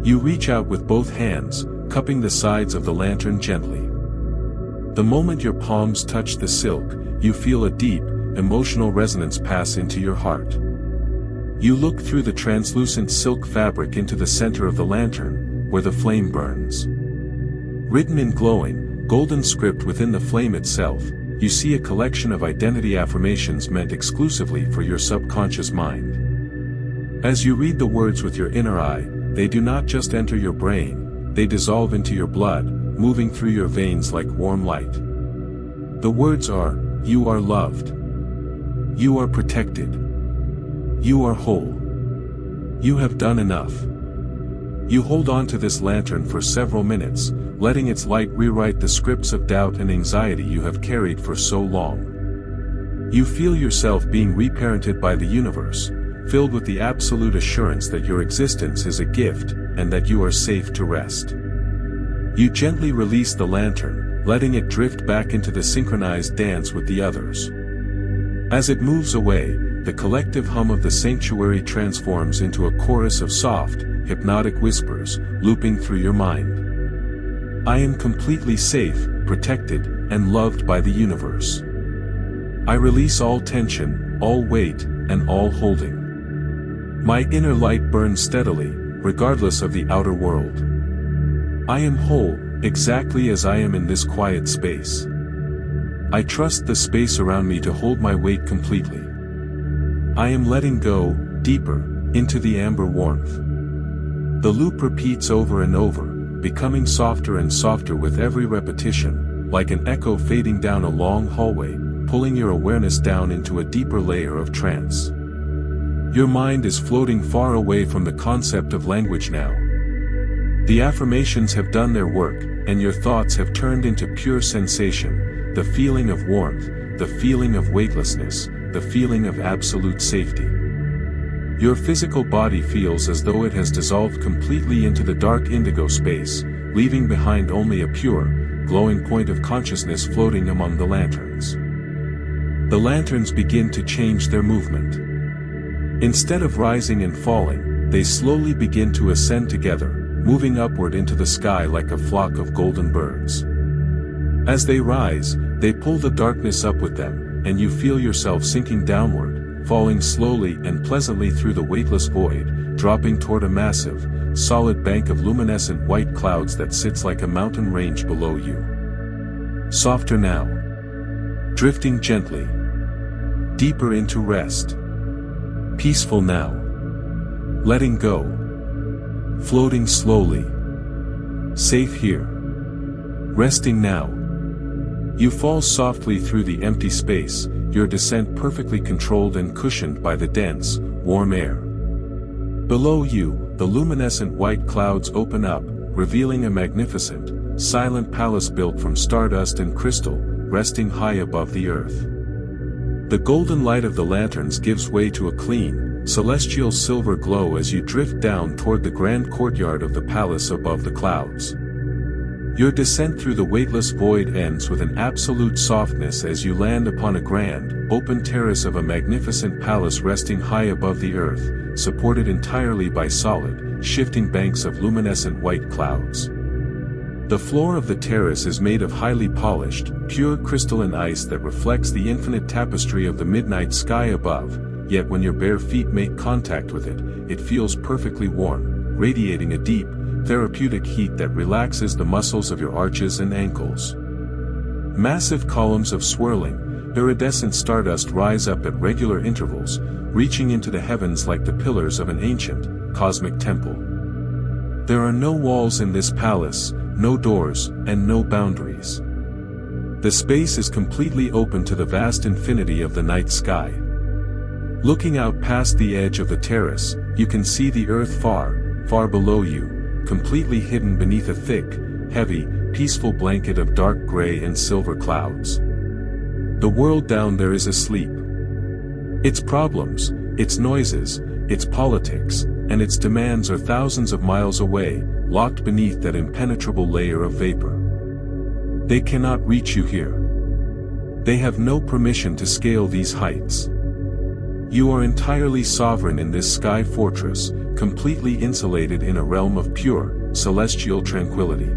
You reach out with both hands, cupping the sides of the lantern gently. The moment your palms touch the silk, you feel a deep, emotional resonance pass into your heart. You look through the translucent silk fabric into the center of the lantern, where the flame burns. Written in glowing, golden script within the flame itself, you see a collection of identity affirmations meant exclusively for your subconscious mind. As you read the words with your inner eye, they do not just enter your brain, they dissolve into your blood, moving through your veins like warm light. The words are, you are loved. You are protected. You are whole. You have done enough. You hold on to this lantern for several minutes, letting its light rewrite the scripts of doubt and anxiety you have carried for so long. You feel yourself being reparented by the universe, filled with the absolute assurance that your existence is a gift, and that you are safe to rest. You gently release the lantern, letting it drift back into the synchronized dance with the others. As it moves away, the collective hum of the sanctuary transforms into a chorus of soft, hypnotic whispers, looping through your mind. I am completely safe, protected, and loved by the universe. I release all tension, all weight, and all holding. My inner light burns steadily, regardless of the outer world. I am whole, exactly as I am in this quiet space. I trust the space around me to hold my weight completely. I am letting go, deeper, into the amber warmth. The loop repeats over and over, becoming softer and softer with every repetition, like an echo fading down a long hallway, pulling your awareness down into a deeper layer of trance. Your mind is floating far away from the concept of language now. The affirmations have done their work, and your thoughts have turned into pure sensation, the feeling of warmth, the feeling of weightlessness, the feeling of absolute safety. Your physical body feels as though it has dissolved completely into the dark indigo space, leaving behind only a pure, glowing point of consciousness floating among the lanterns. The lanterns begin to change their movement. Instead of rising and falling, they slowly begin to ascend together, moving upward into the sky like a flock of golden birds. As they rise, they pull the darkness up with them, and you feel yourself sinking downward, falling slowly and pleasantly through the weightless void, dropping toward a massive, solid bank of luminescent white clouds that sits like a mountain range below you. Softer now. Drifting gently. Deeper into rest. Peaceful now. Letting go. Floating slowly. Safe here. Resting now. You fall softly through the empty space, your descent perfectly controlled and cushioned by the dense, warm air. Below you, the luminescent white clouds open up, revealing a magnificent, silent palace built from stardust and crystal, resting high above the earth. The golden light of the lanterns gives way to a clean, celestial silver glow as you drift down toward the grand courtyard of the palace above the clouds. Your descent through the weightless void ends with an absolute softness as you land upon a grand, open terrace of a magnificent palace resting high above the earth, supported entirely by solid, shifting banks of luminescent white clouds. The floor of the terrace is made of highly polished, pure crystalline ice that reflects the infinite tapestry of the midnight sky above, yet when your bare feet make contact with it, it feels perfectly warm, radiating a deep, therapeutic heat that relaxes the muscles of your arches and ankles. Massive columns of swirling, iridescent stardust rise up at regular intervals, reaching into the heavens like the pillars of an ancient, cosmic temple. There are no walls in this palace, no doors, and no boundaries. The space is completely open to the vast infinity of the night sky. Looking out past the edge of the terrace, you can see the earth far, far below you, completely hidden beneath a thick, heavy, peaceful blanket of dark gray and silver clouds. The world down there is asleep. Its problems, its noises, its politics, and its demands are thousands of miles away, locked beneath that impenetrable layer of vapor. They cannot reach you here. They have no permission to scale these heights. You are entirely sovereign in this sky fortress, completely insulated in a realm of pure, celestial tranquility.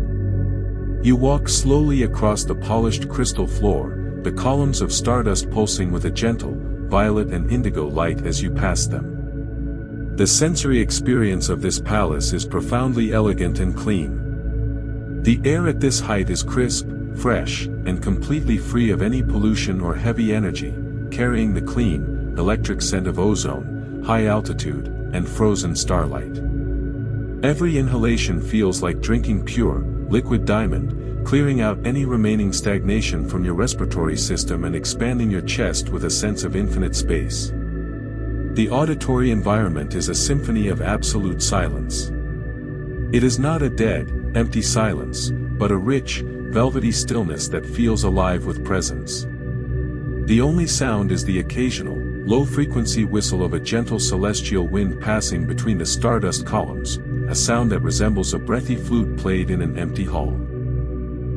You walk slowly across the polished crystal floor, the columns of stardust pulsing with a gentle, violet and indigo light as you pass them. The sensory experience of this palace is profoundly elegant and clean. The air at this height is crisp, fresh, and completely free of any pollution or heavy energy, carrying the clean, electric scent of ozone, high altitude, and frozen starlight. Every inhalation feels like drinking pure, liquid diamond, clearing out any remaining stagnation from your respiratory system and expanding your chest with a sense of infinite space. The auditory environment is a symphony of absolute silence. It is not a dead, empty silence, but a rich, velvety stillness that feels alive with presence. The only sound is the occasional, low-frequency whistle of a gentle celestial wind passing between the stardust columns, a sound that resembles a breathy flute played in an empty hall.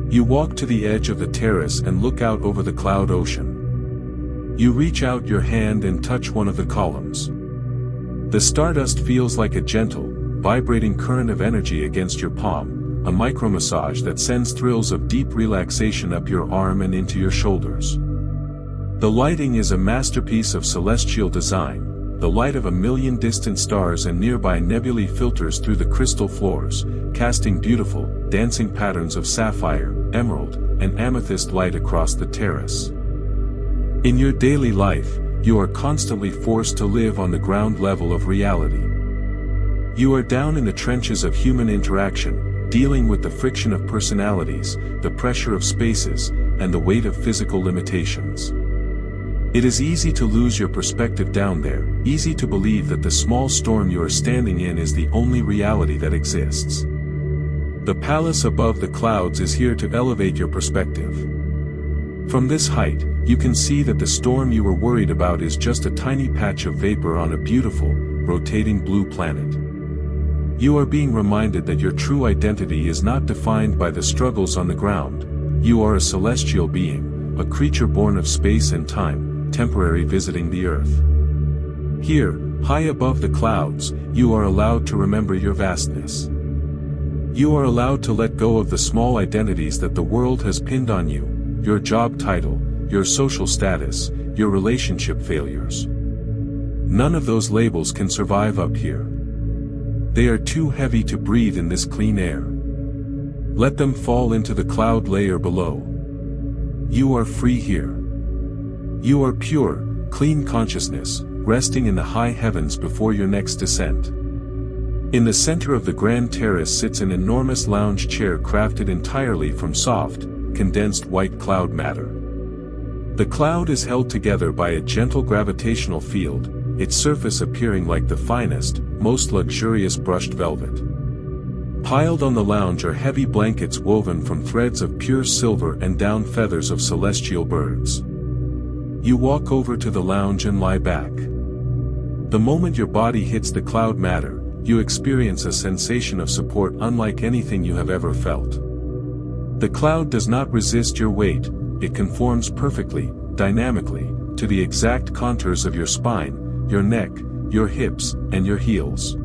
You walk to the edge of the terrace and look out over the cloud ocean. You reach out your hand and touch one of the columns. The stardust feels like a gentle, vibrating current of energy against your palm, a micromassage that sends thrills of deep relaxation up your arm and into your shoulders. The lighting is a masterpiece of celestial design, the light of a million distant stars and nearby nebulae filters through the crystal floors, casting beautiful, dancing patterns of sapphire, emerald, and amethyst light across the terrace. In your daily life, you are constantly forced to live on the ground level of reality. You are down in the trenches of human interaction, dealing with the friction of personalities, the pressure of spaces, and the weight of physical limitations. It is easy to lose your perspective down there, easy to believe that the small storm you are standing in is the only reality that exists. The palace above the clouds is here to elevate your perspective. From this height, you can see that the storm you were worried about is just a tiny patch of vapor on a beautiful, rotating blue planet. You are being reminded that your true identity is not defined by the struggles on the ground. You are a celestial being, a creature born of space and time, temporary visiting the earth. Here, high above the clouds, you are allowed to remember your vastness. You are allowed to let go of the small identities that the world has pinned on you, your job title, your social status, your relationship failures. None of those labels can survive up here. They are too heavy to breathe in this clean air. Let them fall into the cloud layer below. You are free here. You are pure, clean consciousness, resting in the high heavens before your next descent. In the center of the grand terrace sits an enormous lounge chair crafted entirely from soft, condensed white cloud matter. The cloud is held together by a gentle gravitational field, its surface appearing like the finest, most luxurious brushed velvet. Piled on the lounge are heavy blankets woven from threads of pure silver and down feathers of celestial birds. You walk over to the lounge and lie back. The moment your body hits the cloud matter, you experience a sensation of support unlike anything you have ever felt. The cloud does not resist your weight, it conforms perfectly, dynamically, to the exact contours of your spine, your neck, your hips, and your heels.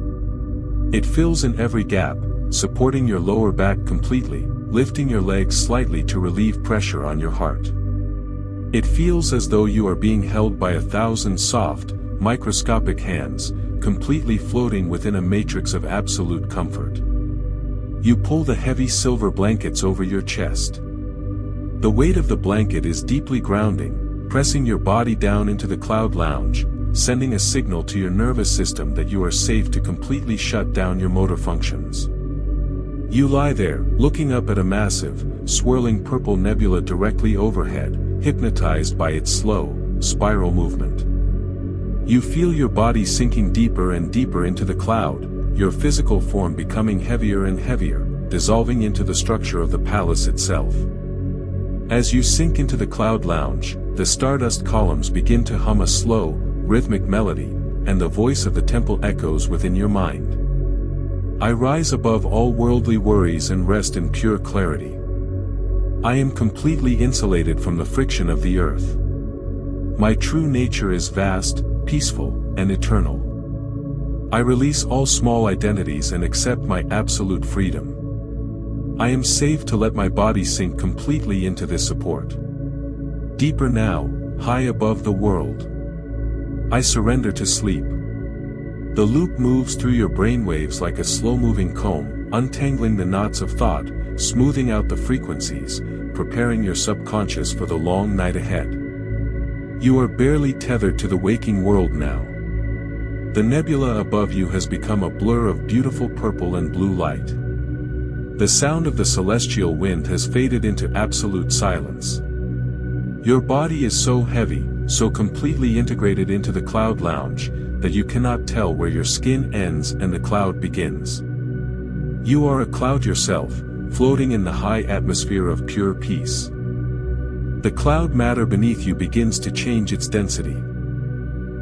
It fills in every gap, supporting your lower back completely, lifting your legs slightly to relieve pressure on your heart. It feels as though you are being held by 1,000 soft, microscopic hands, completely floating within a matrix of absolute comfort. You pull the heavy silver blankets over your chest. The weight of the blanket is deeply grounding, pressing your body down into the cloud lounge, sending a signal to your nervous system that you are safe to completely shut down your motor functions. You lie there, looking up at a massive, swirling purple nebula directly overhead, hypnotized by its slow, spiral movement. You feel your body sinking deeper and deeper into the cloud, your physical form becoming heavier and heavier, dissolving into the structure of the palace itself. As you sink into the cloud lounge, the stardust columns begin to hum a slow, rhythmic melody, and the voice of the temple echoes within your mind. I rise above all worldly worries and rest in pure clarity. I am completely insulated from the friction of the earth. My true nature is vast, peaceful, and eternal. I release all small identities and accept my absolute freedom. I am safe to let my body sink completely into this support. Deeper now, high above the world. I surrender to sleep. The loop moves through your brainwaves like a slow-moving comb, untangling the knots of thought, smoothing out the frequencies, preparing your subconscious for the long night ahead. You are barely tethered to the waking world now. The nebula above you has become a blur of beautiful purple and blue light. The sound of the celestial wind has faded into absolute silence. Your body is so heavy, so completely integrated into the cloud lounge, that you cannot tell where your skin ends and the cloud begins. You are a cloud yourself, floating in the high atmosphere of pure peace. The cloud matter beneath you begins to change its density.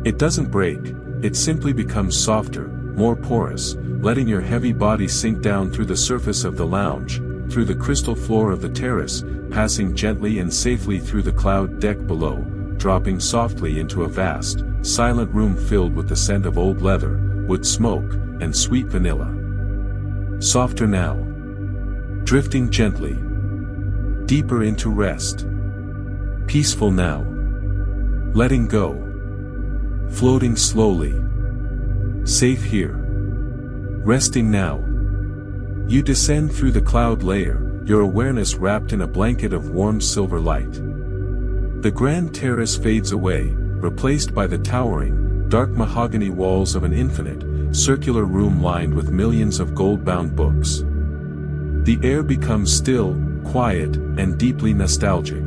It doesn't break, it simply becomes softer, more porous, letting your heavy body sink down through the surface of the lounge, through the crystal floor of the terrace, passing gently and safely through the cloud deck below, dropping softly into a vast, silent room filled with the scent of old leather, wood smoke, and sweet vanilla. Softer now. Drifting gently. Deeper into rest. Peaceful now. Letting go. Floating slowly. Safe here. Resting now. You descend through the cloud layer, your awareness wrapped in a blanket of warm silver light. The grand terrace fades away, replaced by the towering, dark mahogany walls of an infinite, circular room lined with millions of gold-bound books. The air becomes still, quiet, and deeply nostalgic.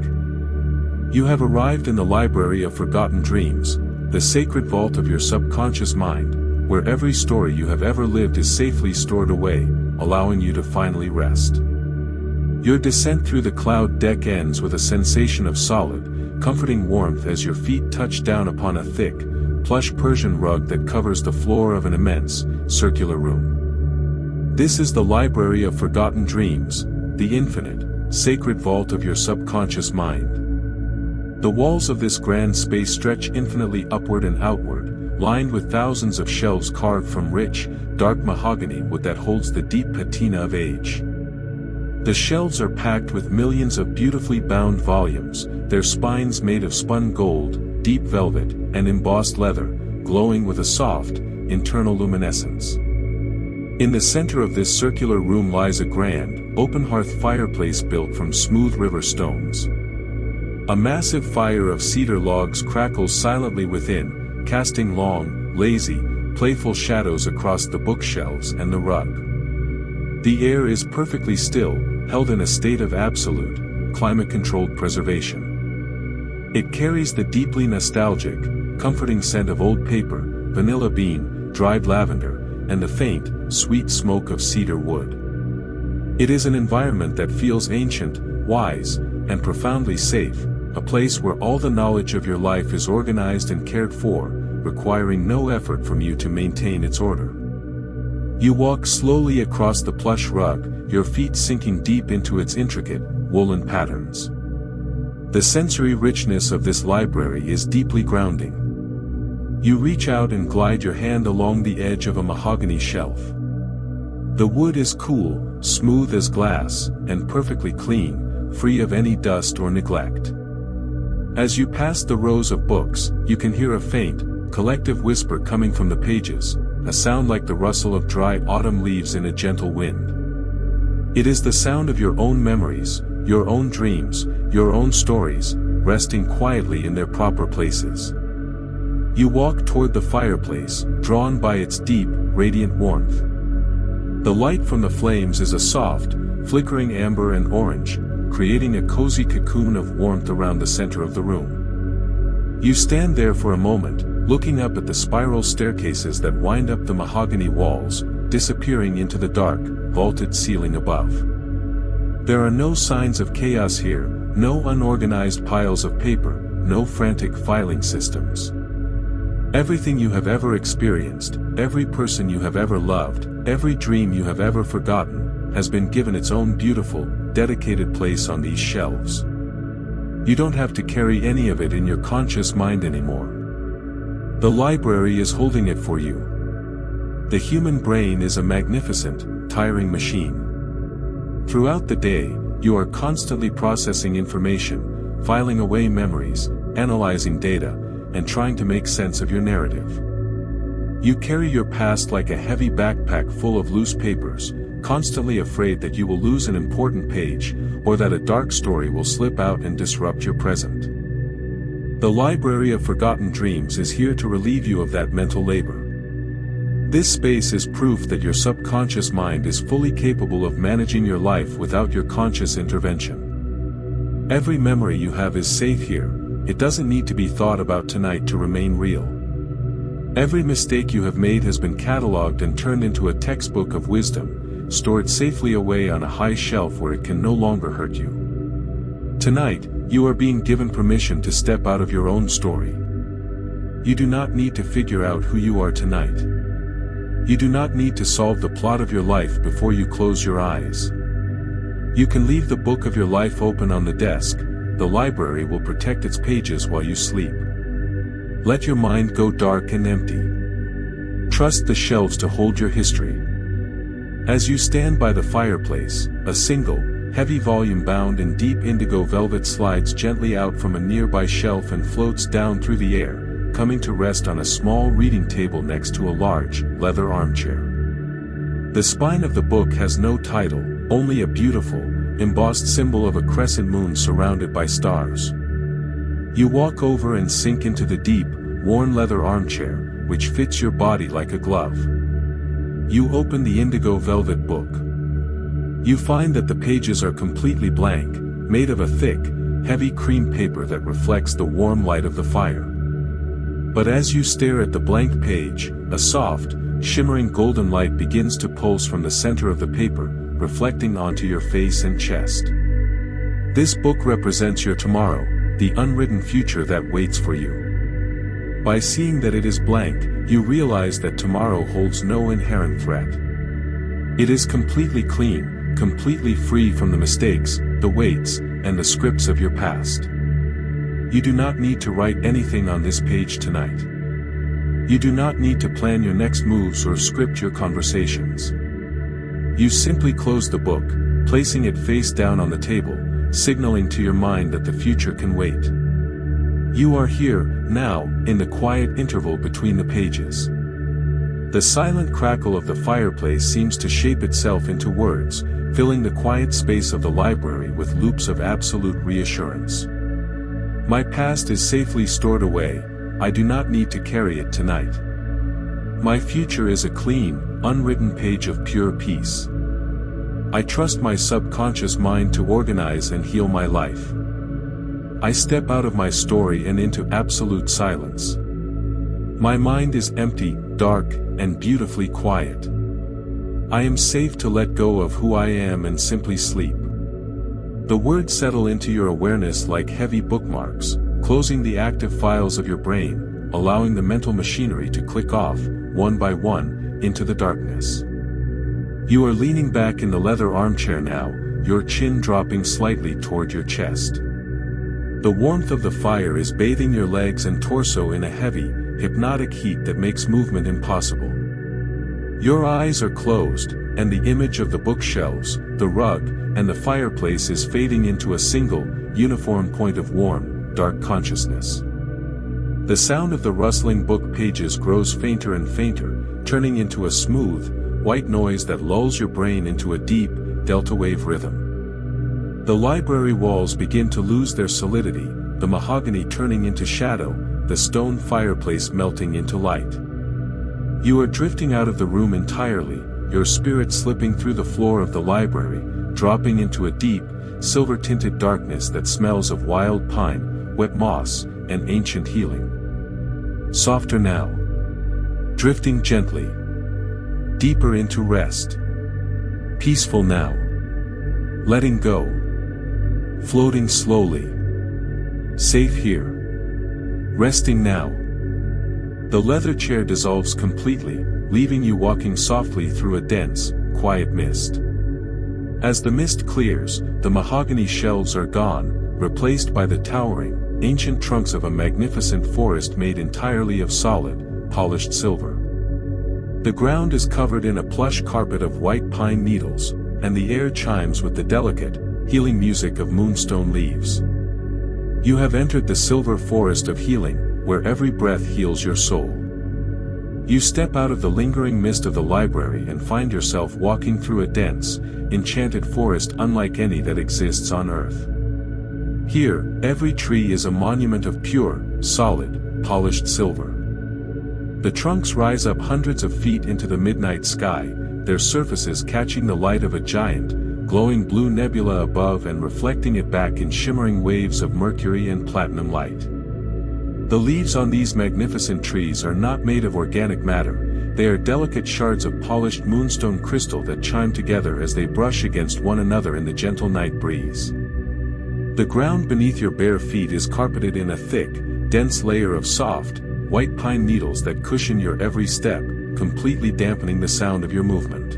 You have arrived in the library of forgotten dreams, the sacred vault of your subconscious mind, where every story you have ever lived is safely stored away, allowing you to finally rest. Your descent through the cloud deck ends with a sensation of solid, comforting warmth as your feet touch down upon a thick, plush Persian rug that covers the floor of an immense, circular room. This is the library of forgotten dreams, the infinite, sacred vault of your subconscious mind. The walls of this grand space stretch infinitely upward and outward, lined with thousands of shelves carved from rich, dark mahogany wood that holds the deep patina of age. The shelves are packed with millions of beautifully bound volumes, their spines made of spun gold, deep velvet, and embossed leather, glowing with a soft, internal luminescence. In the center of this circular room lies a grand, open-hearth fireplace built from smooth river stones. A massive fire of cedar logs crackles silently within, casting long, lazy, playful shadows across the bookshelves and the rug. The air is perfectly still, held in a state of absolute, climate-controlled preservation. It carries the deeply nostalgic, comforting scent of old paper, vanilla bean, dried lavender, and the faint, sweet smoke of cedar wood. It is an environment that feels ancient, wise, and profoundly safe, a place where all the knowledge of your life is organized and cared for, requiring no effort from you to maintain its order. You walk slowly across the plush rug, your feet sinking deep into its intricate, woolen patterns. The sensory richness of this library is deeply grounding. You reach out and glide your hand along the edge of a mahogany shelf. The wood is cool, smooth as glass, and perfectly clean, free of any dust or neglect. As you pass the rows of books, you can hear a faint, collective whisper coming from the pages, a sound like the rustle of dry autumn leaves in a gentle wind. It is the sound of your own memories, your own dreams, your own stories, resting quietly in their proper places. You walk toward the fireplace, drawn by its deep, radiant warmth. The light from the flames is a soft, flickering amber and orange, creating a cozy cocoon of warmth around the center of the room. You stand there for a moment, looking up at the spiral staircases that wind up the mahogany walls, disappearing into the dark, vaulted ceiling above. There are no signs of chaos here, no unorganized piles of paper, no frantic filing systems. Everything you have ever experienced, every person you have ever loved, every dream you have ever forgotten, has been given its own beautiful, dedicated place on these shelves. You don't have to carry any of it in your conscious mind anymore. The library is holding it for you. The human brain is a magnificent, tiring machine. Throughout the day, you are constantly processing information, filing away memories, analyzing data, and trying to make sense of your narrative. You carry your past like a heavy backpack full of loose papers, constantly afraid that you will lose an important page, or that a dark story will slip out and disrupt your present. The Library of Forgotten Dreams is here to relieve you of that mental labor. This space is proof that your subconscious mind is fully capable of managing your life without your conscious intervention. Every memory you have is safe here, it doesn't need to be thought about tonight to remain real. Every mistake you have made has been catalogued and turned into a textbook of wisdom, stored safely away on a high shelf where it can no longer hurt you. Tonight, you are being given permission to step out of your own story. You do not need to figure out who you are tonight. You do not need to solve the plot of your life before you close your eyes. You can leave the book of your life open on the desk, the library will protect its pages while you sleep. Let your mind go dark and empty. Trust the shelves to hold your history. As you stand by the fireplace, a single, heavy volume bound in deep indigo velvet slides gently out from a nearby shelf and floats down through the air, coming to rest on a small reading table next to a large, leather armchair. The spine of the book has no title, only a beautiful, embossed symbol of a crescent moon surrounded by stars. You walk over and sink into the deep, worn leather armchair, which fits your body like a glove. You open the indigo velvet book. You find that the pages are completely blank, made of a thick, heavy cream paper that reflects the warm light of the fire. But as you stare at the blank page, a soft, shimmering golden light begins to pulse from the center of the paper, reflecting onto your face and chest. This book represents your tomorrow, the unwritten future that waits for you. By seeing that it is blank, you realize that tomorrow holds no inherent threat. It is completely clean, completely free from the mistakes, the weights, and the scripts of your past. You do not need to write anything on this page tonight. You do not need to plan your next moves or script your conversations. You simply close the book, placing it face down on the table, signaling to your mind that the future can wait. You are here, now, in the quiet interval between the pages. The silent crackle of the fireplace seems to shape itself into words, filling the quiet space of the library with loops of absolute reassurance. My past is safely stored away, I do not need to carry it tonight. My future is a clean, unwritten page of pure peace. I trust my subconscious mind to organize and heal my life. I step out of my story and into absolute silence. My mind is empty, dark, and beautifully quiet. I am safe to let go of who I am and simply sleep. The words settle into your awareness like heavy bookmarks, closing the active files of your brain, allowing the mental machinery to click off, one by one, into the darkness. You are leaning back in the leather armchair now, your chin dropping slightly toward your chest. The warmth of the fire is bathing your legs and torso in a heavy, hypnotic heat that makes movement impossible. Your eyes are closed, and the image of the bookshelves, the rug, and the fireplace is fading into a single, uniform point of warm, dark consciousness. The sound of the rustling book pages grows fainter and fainter, turning into a smooth, white noise that lulls your brain into a deep, delta wave rhythm. The library walls begin to lose their solidity, the mahogany turning into shadow, the stone fireplace melting into light. You are drifting out of the room entirely, your spirit slipping through the floor of the library, dropping into a deep, silver-tinted darkness that smells of wild pine, wet moss, and ancient healing. Softer now. Drifting gently. Deeper into rest. Peaceful now. Letting go. Floating slowly. Safe here. Resting now. The leather chair dissolves completely, leaving you walking softly through a dense, quiet mist. As the mist clears, the mahogany shelves are gone, replaced by the towering, ancient trunks of a magnificent forest made entirely of solid, polished silver. The ground is covered in a plush carpet of white pine needles, and the air chimes with the delicate, healing music of moonstone leaves. You have entered the silver forest of healing, where every breath heals your soul. You step out of the lingering mist of the library and find yourself walking through a dense, enchanted forest unlike any that exists on Earth. Here, every tree is a monument of pure, solid, polished silver. The trunks rise up hundreds of feet into the midnight sky, their surfaces catching the light of a giant, glowing blue nebula above and reflecting it back in shimmering waves of mercury and platinum light. The leaves on these magnificent trees are not made of organic matter, they are delicate shards of polished moonstone crystal that chime together as they brush against one another in the gentle night breeze. The ground beneath your bare feet is carpeted in a thick, dense layer of soft, white pine needles that cushion your every step, completely dampening the sound of your movement.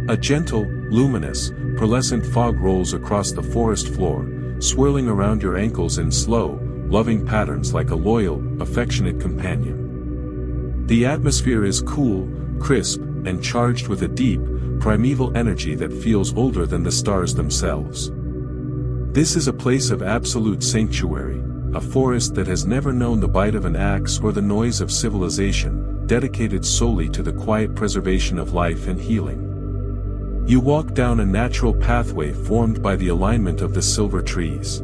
A gentle, luminous, pearlescent fog rolls across the forest floor, swirling around your ankles in slow, loving patterns like a loyal, affectionate companion. The atmosphere is cool, crisp, and charged with a deep, primeval energy that feels older than the stars themselves. This is a place of absolute sanctuary, a forest that has never known the bite of an axe or the noise of civilization, dedicated solely to the quiet preservation of life and healing. You walk down a natural pathway formed by the alignment of the silver trees.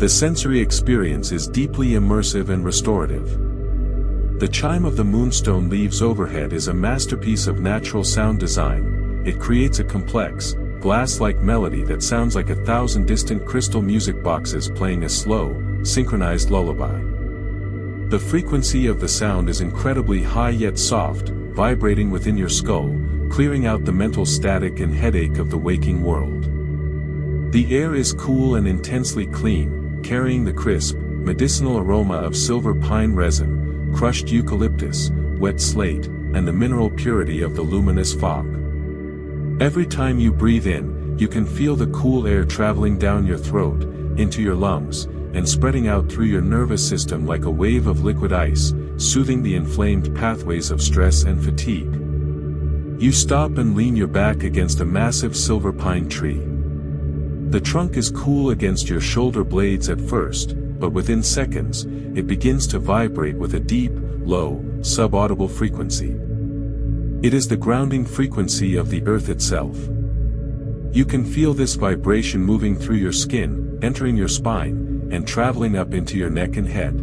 The sensory experience is deeply immersive and restorative. The chime of the moonstone leaves overhead is a masterpiece of natural sound design. It creates a complex, glass-like melody that sounds like 1,000 distant crystal music boxes playing a slow, synchronized lullaby. The frequency of the sound is incredibly high yet soft, vibrating within your skull, clearing out the mental static and headache of the waking world. The air is cool and intensely clean, carrying the crisp, medicinal aroma of silver pine resin, crushed eucalyptus, wet slate, and the mineral purity of the luminous fog. Every time you breathe in, you can feel the cool air traveling down your throat, into your lungs, and spreading out through your nervous system like a wave of liquid ice, soothing the inflamed pathways of stress and fatigue. You stop and lean your back against a massive silver pine tree. The trunk is cool against your shoulder blades at first, but within seconds, it begins to vibrate with a deep, low, subaudible frequency. It is the grounding frequency of the earth itself. You can feel this vibration moving through your skin, entering your spine, and traveling up into your neck and head.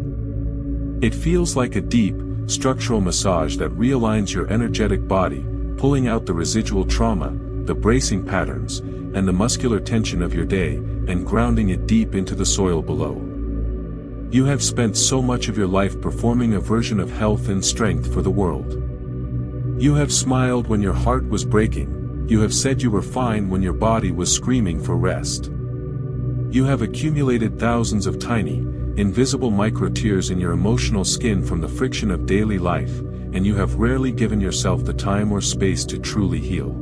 It feels like a deep, structural massage that realigns your energetic body, pulling out the residual trauma, the bracing patterns, and the muscular tension of your day, and grounding it deep into the soil below. You have spent so much of your life performing a version of health and strength for the world. You have smiled when your heart was breaking, you have said you were fine when your body was screaming for rest. You have accumulated thousands of tiny, invisible micro-tears in your emotional skin from the friction of daily life, and you have rarely given yourself the time or space to truly heal.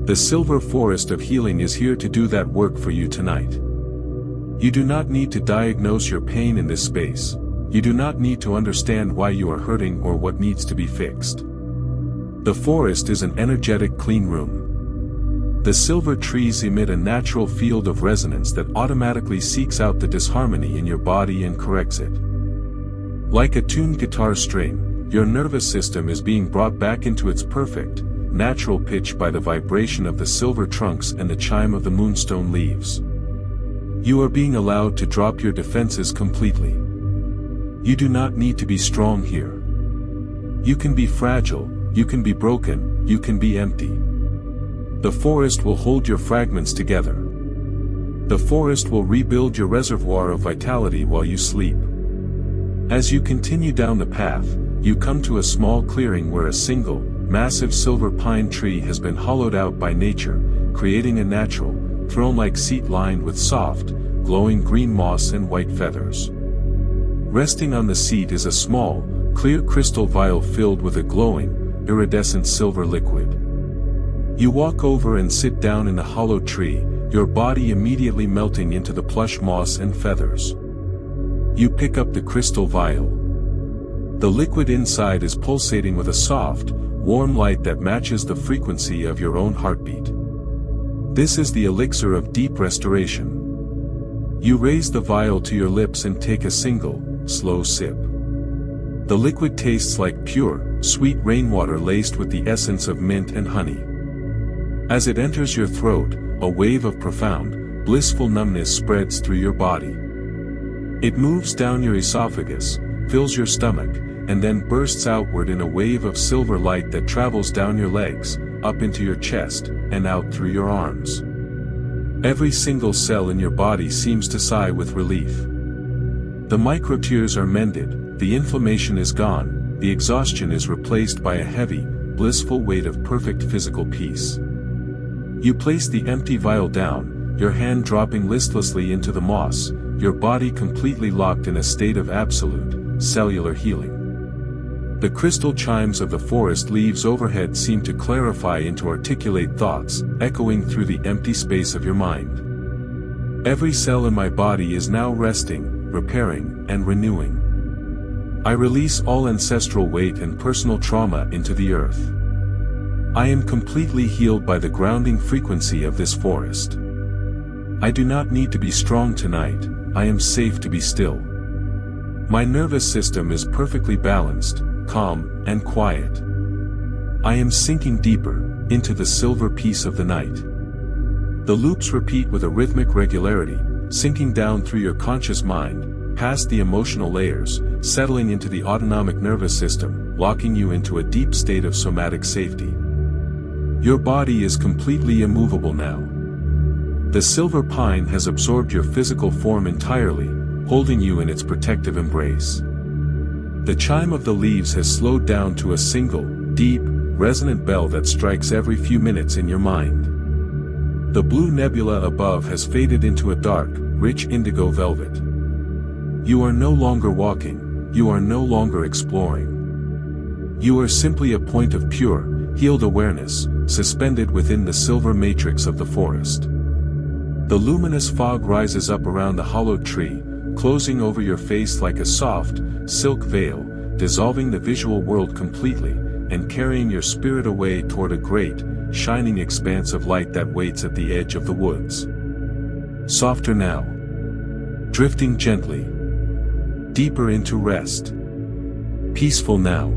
The silver forest of healing is here to do that work for you tonight. You do not need to diagnose your pain in this space. You do not need to understand why you are hurting or what needs to be fixed. The forest is an energetic clean room. The silver trees emit a natural field of resonance that automatically seeks out the disharmony in your body and corrects it. Like a tuned guitar string, your nervous system is being brought back into its perfect, natural pitch by the vibration of the silver trunks and the chime of the moonstone leaves. You are being allowed to drop your defenses completely. You do not need to be strong here. You can be fragile, you can be broken, you can be empty. The forest will hold your fragments together. The forest will rebuild your reservoir of vitality while you sleep. As you continue down the path, you come to a small clearing where a single, massive silver pine tree has been hollowed out by nature, creating a natural, throne-like seat lined with soft, glowing green moss and white feathers. Resting on the seat is a small, clear crystal vial filled with a glowing, iridescent silver liquid. You walk over and sit down in the hollow tree, your body immediately melting into the plush moss and feathers. You pick up the crystal vial. The liquid inside is pulsating with a soft, warm light that matches the frequency of your own heartbeat. This is the elixir of deep restoration. You raise the vial to your lips and take a single, slow sip. The liquid tastes like pure, sweet rainwater laced with the essence of mint and honey. As it enters your throat, a wave of profound, blissful numbness spreads through your body. It moves down your esophagus, fills your stomach, and then bursts outward in a wave of silver light that travels down your legs, up into your chest, and out through your arms. Every single cell in your body seems to sigh with relief. The micro-tears are mended, the inflammation is gone, the exhaustion is replaced by a heavy, blissful weight of perfect physical peace. You place the empty vial down, your hand dropping listlessly into the moss, your body completely locked in a state of absolute, cellular healing. The crystal chimes of the forest leaves overhead seem to clarify into articulate thoughts, echoing through the empty space of your mind. Every cell in my body is now resting, repairing, and renewing. I release all ancestral weight and personal trauma into the earth. I am completely healed by the grounding frequency of this forest. I do not need to be strong tonight, I am safe to be still. My nervous system is perfectly balanced, calm, and quiet. I am sinking deeper, into the silver peace of the night. The loops repeat with a rhythmic regularity, sinking down through your conscious mind, past the emotional layers, settling into the autonomic nervous system, locking you into a deep state of somatic safety. Your body is completely immovable now. The silver pine has absorbed your physical form entirely, holding you in its protective embrace. The chime of the leaves has slowed down to a single, deep, resonant bell that strikes every few minutes in your mind. The blue nebula above has faded into a dark, rich indigo velvet. You are no longer walking, you are no longer exploring. You are simply a point of pure, healed awareness, suspended within the silver matrix of the forest. The luminous fog rises up around the hollowed tree, closing over your face like a soft, silk veil, dissolving the visual world completely, and carrying your spirit away toward a great, shining expanse of light that waits at the edge of the woods. Softer now. Drifting gently. Deeper into rest. Peaceful now.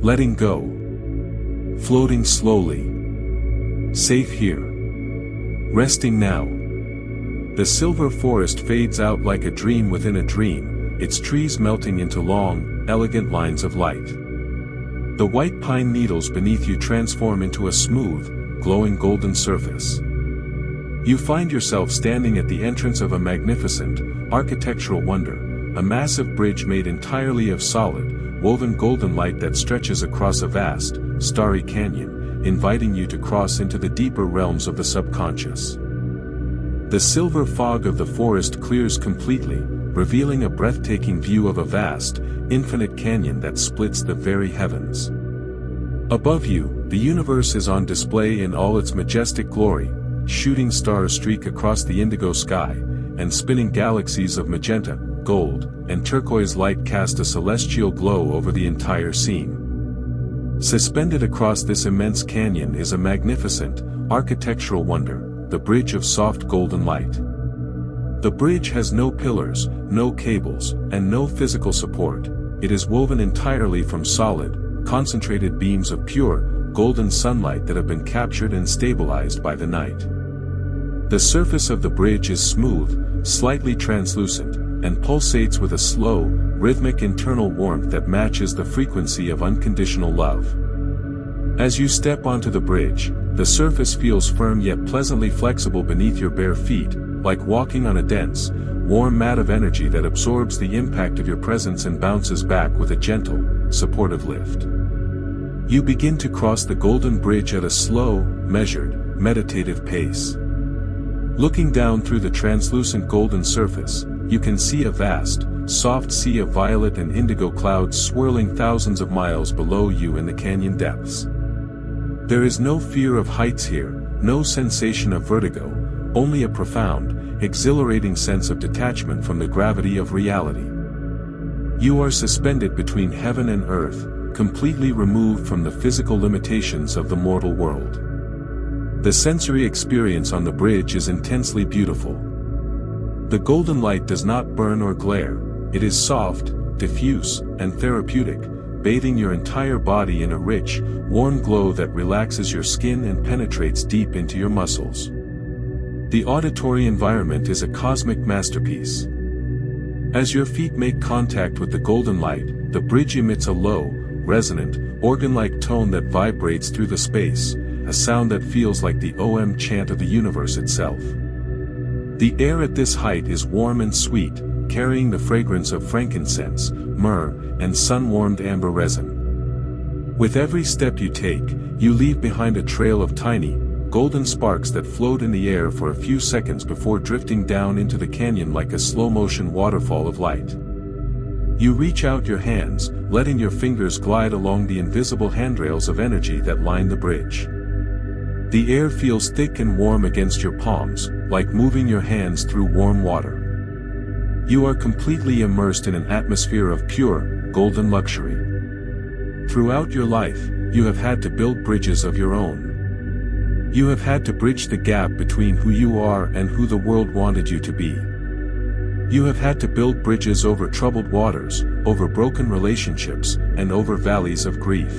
Letting go. Floating slowly. Safe here. Resting now. The silver forest fades out like a dream within a dream, its trees melting into long, elegant lines of light. The white pine needles beneath you transform into a smooth, glowing golden surface. You find yourself standing at the entrance of a magnificent, architectural wonder, a massive bridge made entirely of solid, woven golden light that stretches across a vast, starry canyon, inviting you to cross into the deeper realms of the subconscious. The silver fog of the forest clears completely, revealing a breathtaking view of a vast, infinite canyon that splits the very heavens. Above you, the universe is on display in all its majestic glory, shooting stars streak across the indigo sky, and spinning galaxies of magenta, gold, and turquoise light cast a celestial glow over the entire scene. Suspended across this immense canyon is a magnificent, architectural wonder, the bridge of soft golden light. The bridge has no pillars, no cables, and no physical support. It is woven entirely from solid, concentrated beams of pure, golden sunlight that have been captured and stabilized by the night. The surface of the bridge is smooth, slightly translucent, and pulsates with a slow, rhythmic internal warmth that matches the frequency of unconditional love. As you step onto the bridge, the surface feels firm yet pleasantly flexible beneath your bare feet, like walking on a dense, warm mat of energy that absorbs the impact of your presence and bounces back with a gentle, supportive lift. You begin to cross the golden bridge at a slow, measured, meditative pace. Looking down through the translucent golden surface, you can see a vast, soft sea of violet and indigo clouds swirling thousands of miles below you in the canyon depths. There is no fear of heights here, no sensation of vertigo, only a profound, exhilarating sense of detachment from the gravity of reality. You are suspended between heaven and earth, completely removed from the physical limitations of the mortal world. The sensory experience on the bridge is intensely beautiful. The golden light does not burn or glare, it is soft, diffuse, and therapeutic, bathing your entire body in a rich, warm glow that relaxes your skin and penetrates deep into your muscles. The auditory environment is a cosmic masterpiece. As your feet make contact with the golden light, the bridge emits a low, resonant, organ-like tone that vibrates through the space, a sound that feels like the OM chant of the universe itself. The air at this height is warm and sweet, carrying the fragrance of frankincense, myrrh, and sun-warmed amber resin. With every step you take, you leave behind a trail of tiny, golden sparks that float in the air for a few seconds before drifting down into the canyon like a slow-motion waterfall of light. You reach out your hands, letting your fingers glide along the invisible handrails of energy that line the bridge. The air feels thick and warm against your palms, like moving your hands through warm water. You are completely immersed in an atmosphere of pure, golden luxury. Throughout your life, you have had to build bridges of your own. You have had to bridge the gap between who you are and who the world wanted you to be. You have had to build bridges over troubled waters, over broken relationships, and over valleys of grief.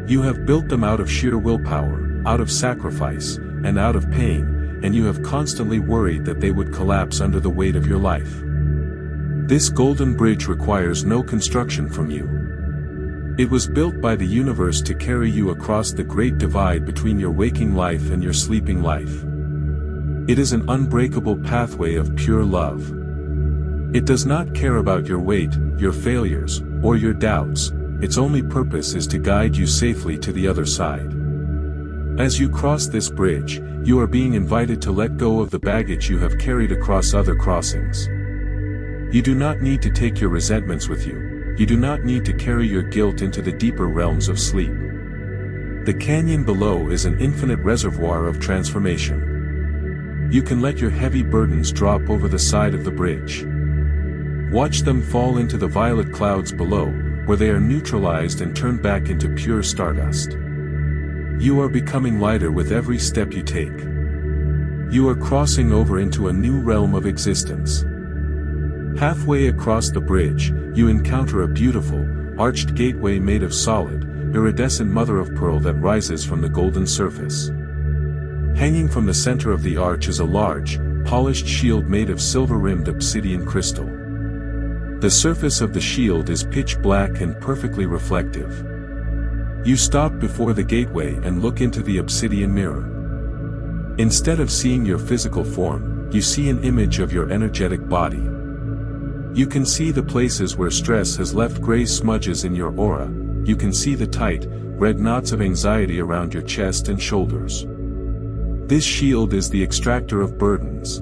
You have built them out of sheer willpower, out of sacrifice, and out of pain, and you have constantly worried that they would collapse under the weight of your life. This golden bridge requires no construction from you. It was built by the universe to carry you across the great divide between your waking life and your sleeping life. It is an unbreakable pathway of pure love. It does not care about your weight, your failures, or your doubts. Its only purpose is to guide you safely to the other side. As you cross this bridge, you are being invited to let go of the baggage you have carried across other crossings. You do not need to take your resentments with you. You do not need to carry your guilt into the deeper realms of sleep. The canyon below is an infinite reservoir of transformation. You can let your heavy burdens drop over the side of the bridge. Watch them fall into the violet clouds below, where they are neutralized and turned back into pure stardust. You are becoming lighter with every step you take. You are crossing over into a new realm of existence. Halfway across the bridge, you encounter a beautiful, arched gateway made of solid, iridescent mother-of-pearl that rises from the golden surface. Hanging from the center of the arch is a large, polished shield made of silver-rimmed obsidian crystal. The surface of the shield is pitch black and perfectly reflective. You stop before the gateway and look into the obsidian mirror. Instead of seeing your physical form, you see an image of your energetic body. You can see the places where stress has left gray smudges in your aura. You can see the tight, red knots of anxiety around your chest and shoulders. This shield is the extractor of burdens.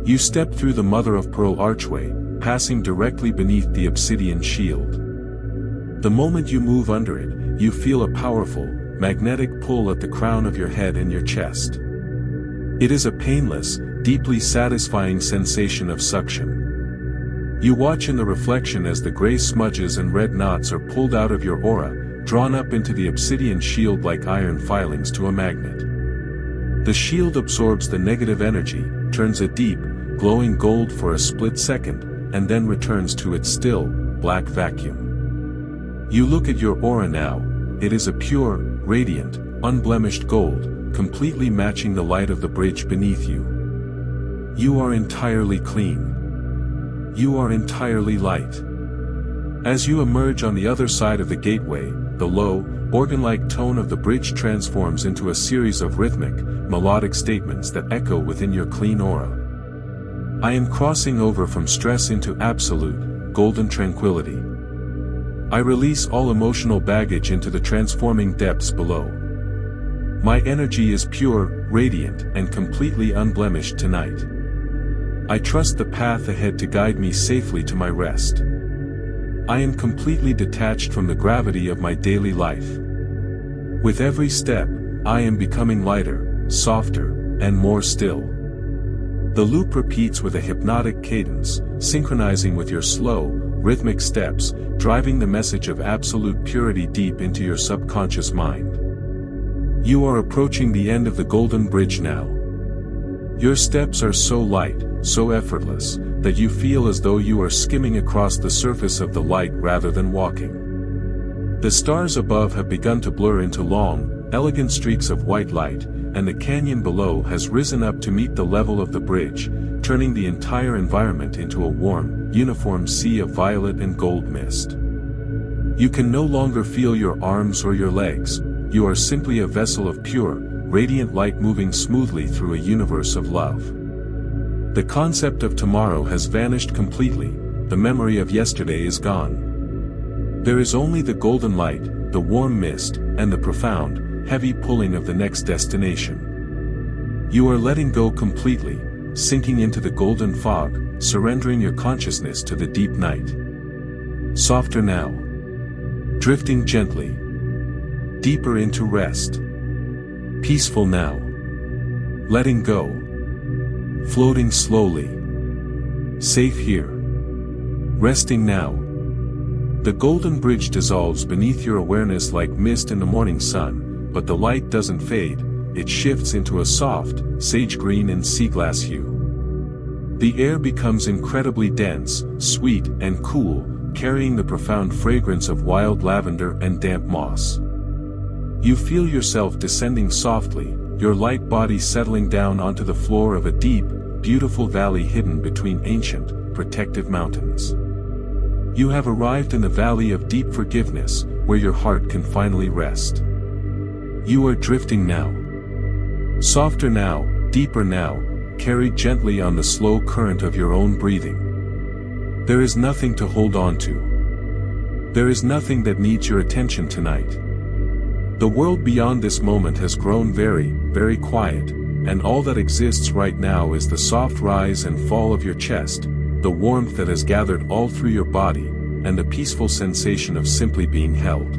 You step through the mother-of-pearl archway, passing directly beneath the obsidian shield. The moment you move under it, you feel a powerful, magnetic pull at the crown of your head and your chest. It is a painless, deeply satisfying sensation of suction. You watch in the reflection as the gray smudges and red knots are pulled out of your aura, drawn up into the obsidian shield like iron filings to a magnet. The shield absorbs the negative energy, turns a deep, glowing gold for a split second, and then returns to its still, black vacuum. You look at your aura now. It is a pure, radiant, unblemished gold, completely matching the light of the bridge beneath you. You are entirely clean. You are entirely light. As you emerge on the other side of the gateway, the low, organ-like tone of the bridge transforms into a series of rhythmic, melodic statements that echo within your clean aura. I am crossing over from stress into absolute, golden tranquility. I release all emotional baggage into the transforming depths below. My energy is pure, radiant, and completely unblemished tonight. I trust the path ahead to guide me safely to my rest. I am completely detached from the gravity of my daily life. With every step, I am becoming lighter, softer, and more still. The loop repeats with a hypnotic cadence, synchronizing with your slow, rhythmic steps, driving the message of absolute purity deep into your subconscious mind. You are approaching the end of the golden bridge now. Your steps are so light, so effortless, that you feel as though you are skimming across the surface of the light rather than walking. The stars above have begun to blur into long, elegant streaks of white light, and the canyon below has risen up to meet the level of the bridge, turning the entire environment into a warm, uniform sea of violet and gold mist. You can no longer feel your arms or your legs. You are simply a vessel of pure, radiant light moving smoothly through a universe of love. The concept of tomorrow has vanished completely. The memory of yesterday is gone. There is only the golden light, the warm mist, and the profound, heavy pulling of the next destination. You are letting go completely, sinking into the golden fog, surrendering your consciousness to the deep night. Softer now. Drifting gently. Deeper into rest. Peaceful now. Letting go. Floating slowly. Safe here. Resting now. The golden bridge dissolves beneath your awareness like mist in the morning sun, but the light doesn't fade. It shifts into a soft, sage green and sea glass hue. The air becomes incredibly dense, sweet, and cool, carrying the profound fragrance of wild lavender and damp moss. You feel yourself descending softly, your light body settling down onto the floor of a deep, beautiful valley hidden between ancient, protective mountains. You have arrived in the valley of deep forgiveness, where your heart can finally rest. You are drifting now. Softer now, deeper now, carried gently on the slow current of your own breathing. There is nothing to hold on to. There is nothing that needs your attention tonight. The world beyond this moment has grown very, very quiet, and all that exists right now is the soft rise and fall of your chest, the warmth that has gathered all through your body, and the peaceful sensation of simply being held.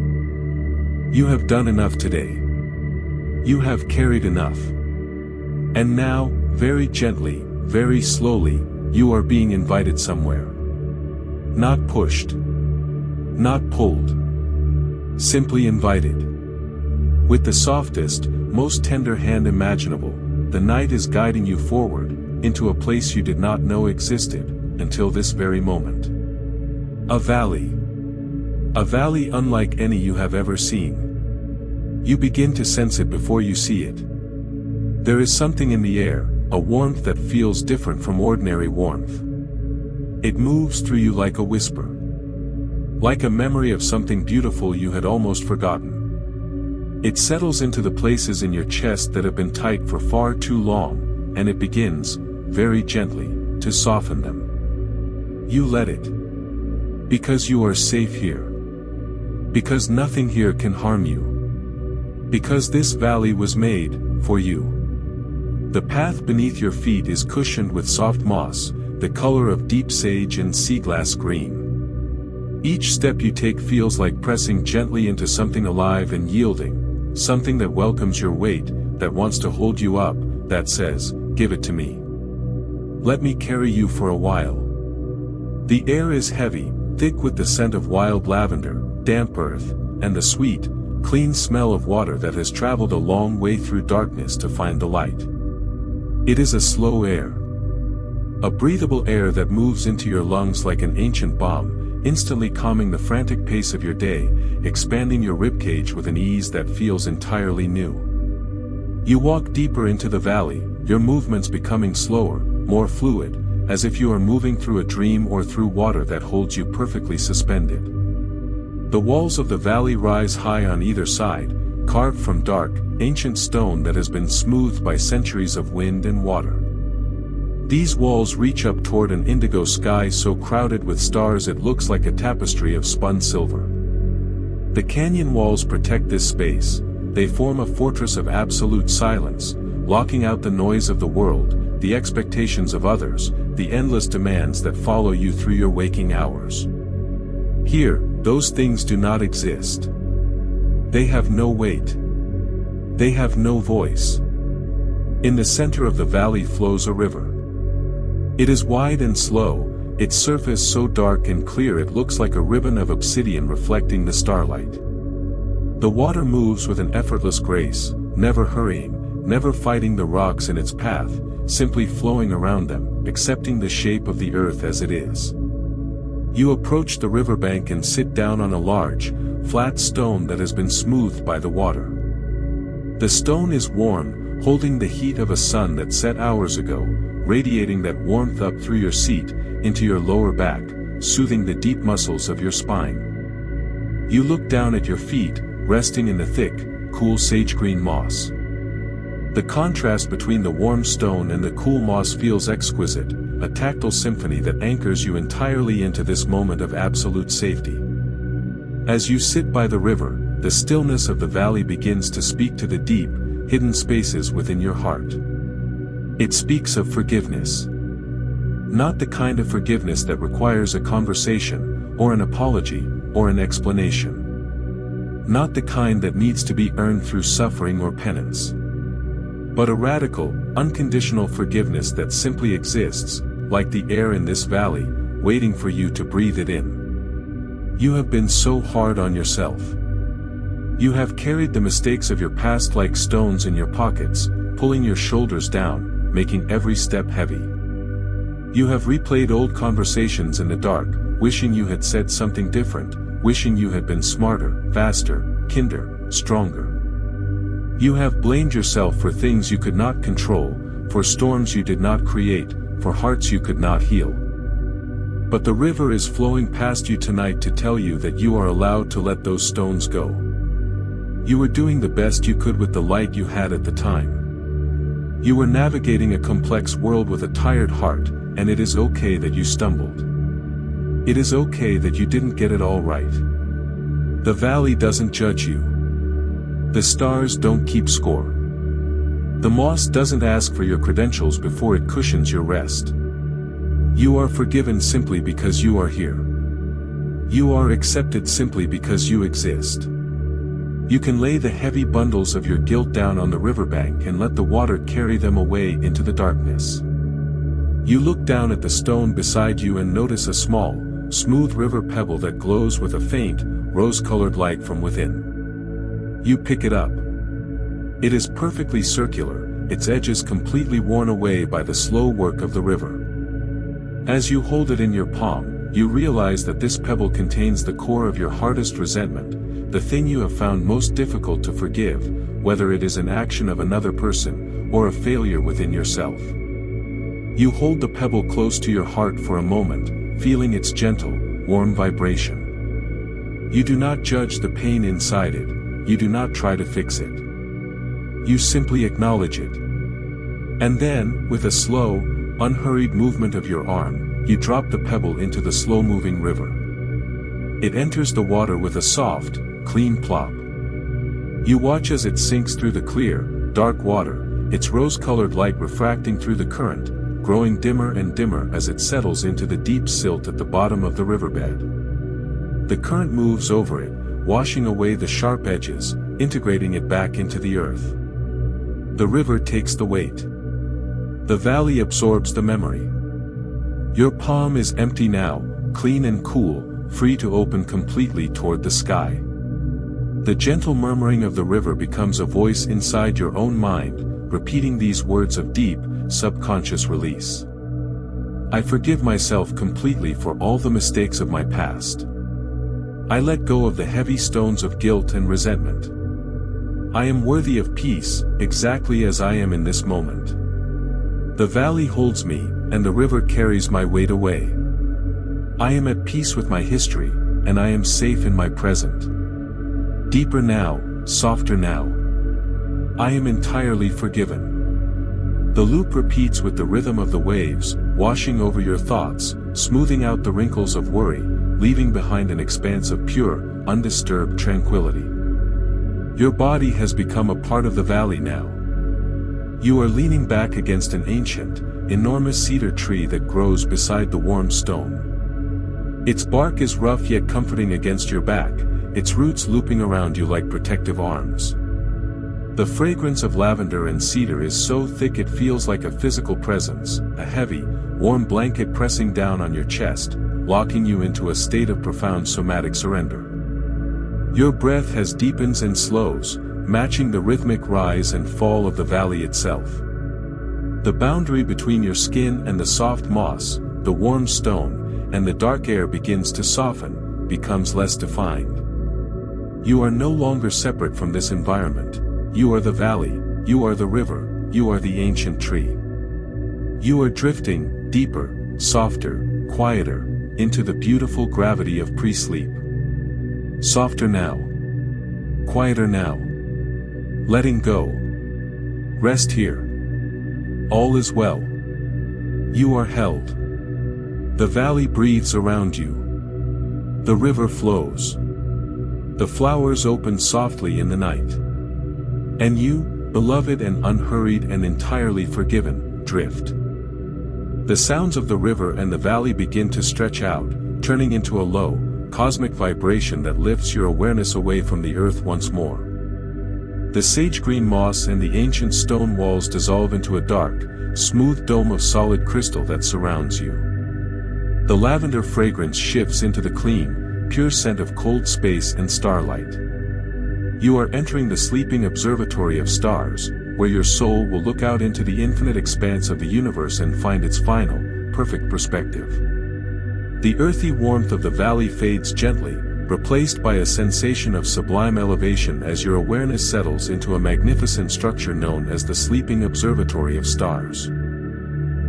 You have done enough today. You have carried enough. And now, very gently, very slowly, you are being invited somewhere. Not pushed. Not pulled. Simply invited. With the softest, most tender hand imaginable, the night is guiding you forward, into a place you did not know existed, until this very moment. A valley. A valley unlike any you have ever seen. You begin to sense it before you see it. There is something in the air, a warmth that feels different from ordinary warmth. It moves through you like a whisper. Like a memory of something beautiful you had almost forgotten. It settles into the places in your chest that have been tight for far too long, and it begins, very gently, to soften them. You let it. Because you are safe here. Because nothing here can harm you. Because this valley was made, for you. The path beneath your feet is cushioned with soft moss, the color of deep sage and sea glass green. Each step you take feels like pressing gently into something alive and yielding, something that welcomes your weight, that wants to hold you up, that says, give it to me. Let me carry you for a while. The air is heavy, thick with the scent of wild lavender, damp earth, and the sweet, clean smell of water that has traveled a long way through darkness to find the light. It is a slow air. A breathable air that moves into your lungs like an ancient balm, instantly calming the frantic pace of your day, expanding your ribcage with an ease that feels entirely new. You walk deeper into the valley, your movements becoming slower, more fluid, as if you are moving through a dream or through water that holds you perfectly suspended. The walls of the valley rise high on either side, carved from dark, ancient stone that has been smoothed by centuries of wind and water. These walls reach up toward an indigo sky so crowded with stars it looks like a tapestry of spun silver. The canyon walls protect this space, they form a fortress of absolute silence, locking out the noise of the world, the expectations of others, the endless demands that follow you through your waking hours. Here, those things do not exist. They have no weight. They have no voice. In the center of the valley flows a river. It is wide and slow, its surface so dark and clear it looks like a ribbon of obsidian reflecting the starlight. The water moves with an effortless grace, never hurrying, never fighting the rocks in its path, simply flowing around them, accepting the shape of the earth as it is. You approach the riverbank and sit down on a large, flat stone that has been smoothed by the water. The stone is warm, holding the heat of a sun that set hours ago, radiating that warmth up through your seat, into your lower back, soothing the deep muscles of your spine. You look down at your feet, resting in the thick, cool sage-green moss. The contrast between the warm stone and the cool moss feels exquisite, a tactile symphony that anchors you entirely into this moment of absolute safety. As you sit by the river, the stillness of the valley begins to speak to the deep, hidden spaces within your heart. It speaks of forgiveness. Not the kind of forgiveness that requires a conversation, or an apology, or an explanation. Not the kind that needs to be earned through suffering or penance. But a radical, unconditional forgiveness that simply exists, like the air in this valley, waiting for you to breathe it in. You have been so hard on yourself. You have carried the mistakes of your past like stones in your pockets, pulling your shoulders down, making every step heavy. You have replayed old conversations in the dark, wishing you had said something different, wishing you had been smarter, faster, kinder, stronger. You have blamed yourself for things you could not control, for storms you did not create, for hearts you could not heal. But the river is flowing past you tonight to tell you that you are allowed to let those stones go. You were doing the best you could with the light you had at the time. You were navigating a complex world with a tired heart, and it is okay that you stumbled. It is okay that you didn't get it all right. The valley doesn't judge you. The stars don't keep score. The moss doesn't ask for your credentials before it cushions your rest. You are forgiven simply because you are here. You are accepted simply because you exist. You can lay the heavy bundles of your guilt down on the riverbank and let the water carry them away into the darkness. You look down at the stone beside you and notice a small, smooth river pebble that glows with a faint, rose-colored light from within. You pick it up. It is perfectly circular, its edges completely worn away by the slow work of the river. As you hold it in your palm, you realize that this pebble contains the core of your hardest resentment, the thing you have found most difficult to forgive, whether it is an action of another person, or a failure within yourself. You hold the pebble close to your heart for a moment, feeling its gentle, warm vibration. You do not judge the pain inside it, you do not try to fix it. You simply acknowledge it. And then, with a slow, unhurried movement of your arm, you drop the pebble into the slow-moving river. It enters the water with a soft, clean plop. You watch as it sinks through the clear, dark water, its rose-colored light refracting through the current, growing dimmer and dimmer as it settles into the deep silt at the bottom of the riverbed. The current moves over it, washing away the sharp edges, integrating it back into the earth. The river takes the weight. The valley absorbs the memory. Your palm is empty now, clean and cool, free to open completely toward the sky. The gentle murmuring of the river becomes a voice inside your own mind, repeating these words of deep, subconscious release. I forgive myself completely for all the mistakes of my past. I let go of the heavy stones of guilt and resentment. I am worthy of peace, exactly as I am in this moment. The valley holds me, and the river carries my weight away. I am at peace with my history, and I am safe in my present. Deeper now, softer now. I am entirely forgiven. The loop repeats with the rhythm of the waves, washing over your thoughts, smoothing out the wrinkles of worry, leaving behind an expanse of pure, undisturbed tranquility. Your body has become a part of the valley now. You are leaning back against an ancient, enormous cedar tree that grows beside the warm stone. Its bark is rough yet comforting against your back, its roots looping around you like protective arms. The fragrance of lavender and cedar is so thick it feels like a physical presence, a heavy, warm blanket pressing down on your chest, locking you into a state of profound somatic surrender. Your breath has deepens and slows, matching the rhythmic rise and fall of the valley itself. The boundary between your skin and the soft moss, the warm stone, and the dark air begins to soften, becomes less defined. You are no longer separate from this environment. You are the valley, you are the river, you are the ancient tree. You are drifting, deeper, softer, quieter, into the beautiful gravity of pre-sleep. Softer now. Quieter now. Letting go. Rest here. All is well. You are held. The valley breathes around you. The river flows. The flowers open softly in the night. And you, beloved and unhurried and entirely forgiven, drift. The sounds of the river and the valley begin to stretch out, turning into a low, cosmic vibration that lifts your awareness away from the earth once more. The sage-green moss and the ancient stone walls dissolve into a dark, smooth dome of solid crystal that surrounds you. The lavender fragrance shifts into the clean, pure scent of cold space and starlight. You are entering the sleeping observatory of stars, where your soul will look out into the infinite expanse of the universe and find its final, perfect perspective. The earthy warmth of the valley fades gently, replaced by a sensation of sublime elevation as your awareness settles into a magnificent structure known as the Sleeping Observatory of Stars.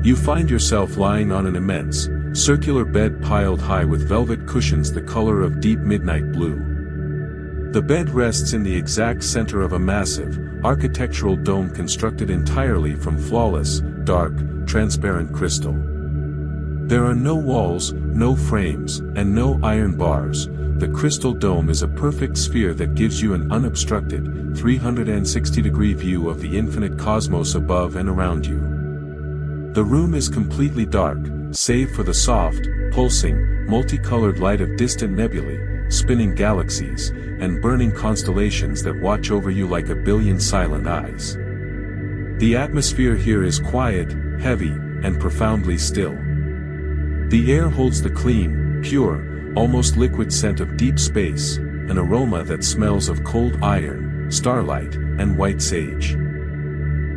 You find yourself lying on an immense, circular bed piled high with velvet cushions the color of deep midnight blue. The bed rests in the exact center of a massive, architectural dome constructed entirely from flawless, dark, transparent crystal. There are no walls, no frames, and no iron bars. The crystal dome is a perfect sphere that gives you an unobstructed, 360-degree view of the infinite cosmos above and around you. The room is completely dark, save for the soft, pulsing, multicolored light of distant nebulae, spinning galaxies, and burning constellations that watch over you like a billion silent eyes. The atmosphere here is quiet, heavy, and profoundly still. The air holds the clean, pure, almost liquid scent of deep space, an aroma that smells of cold iron, starlight, and white sage.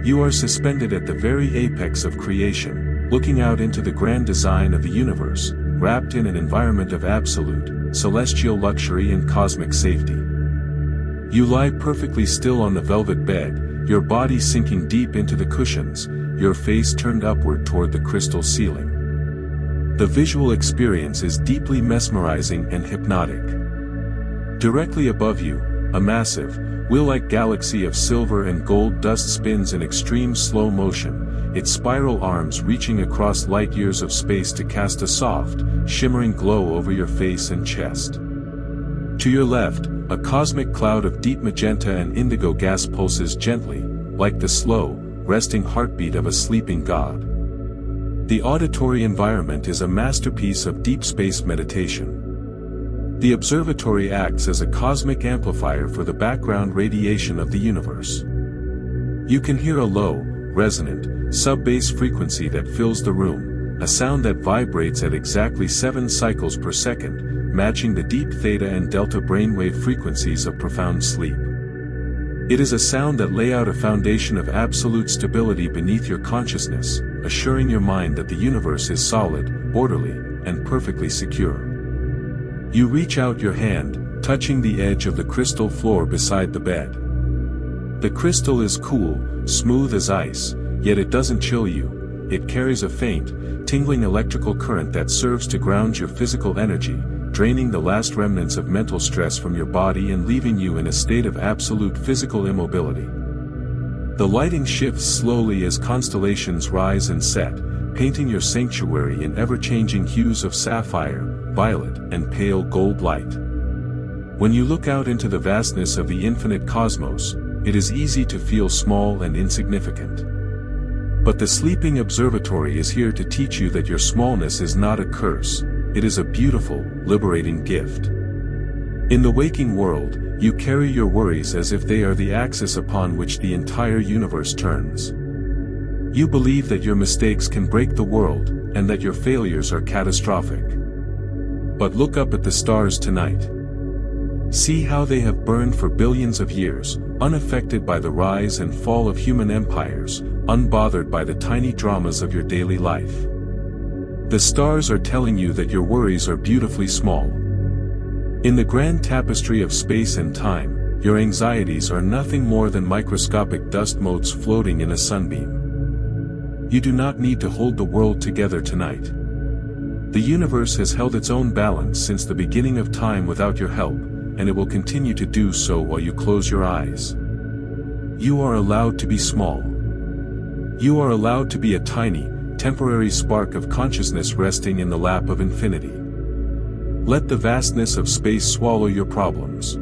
You are suspended at the very apex of creation, looking out into the grand design of the universe, wrapped in an environment of absolute, celestial luxury and cosmic safety. You lie perfectly still on the velvet bed, your body sinking deep into the cushions, your face turned upward toward the crystal ceiling. The visual experience is deeply mesmerizing and hypnotic. Directly above you, a massive, wheel-like galaxy of silver and gold dust spins in extreme slow motion, its spiral arms reaching across light years of space to cast a soft, shimmering glow over your face and chest. To your left, a cosmic cloud of deep magenta and indigo gas pulses gently, like the slow, resting heartbeat of a sleeping god. The auditory environment is a masterpiece of deep space meditation. The observatory acts as a cosmic amplifier for the background radiation of the universe. You can hear a low, resonant, sub-bass frequency that fills the room, a sound that vibrates at exactly 7 cycles per second, matching the deep theta and delta brainwave frequencies of profound sleep. It is a sound that lays out a foundation of absolute stability beneath your consciousness, assuring your mind that the universe is solid, orderly, and perfectly secure. You reach out your hand, touching the edge of the crystal floor beside the bed. The crystal is cool, smooth as ice, yet it doesn't chill you. It carries a faint, tingling electrical current that serves to ground your physical energy, draining the last remnants of mental stress from your body and leaving you in a state of absolute physical immobility. The lighting shifts slowly as constellations rise and set, painting your sanctuary in ever-changing hues of sapphire, violet, and pale gold light. When you look out into the vastness of the infinite cosmos, it is easy to feel small and insignificant. But the Sleeping Observatory is here to teach you that your smallness is not a curse, it is a beautiful, liberating gift. In the waking world, you carry your worries as if they are the axis upon which the entire universe turns. You believe that your mistakes can break the world, and that your failures are catastrophic. But look up at the stars tonight. See how they have burned for billions of years, unaffected by the rise and fall of human empires, unbothered by the tiny dramas of your daily life. The stars are telling you that your worries are beautifully small. In the grand tapestry of space and time, your anxieties are nothing more than microscopic dust motes floating in a sunbeam. You do not need to hold the world together tonight. The universe has held its own balance since the beginning of time without your help, and it will continue to do so while you close your eyes. You are allowed to be small. You are allowed to be a tiny, temporary spark of consciousness resting in the lap of infinity. Let the vastness of space swallow your problems.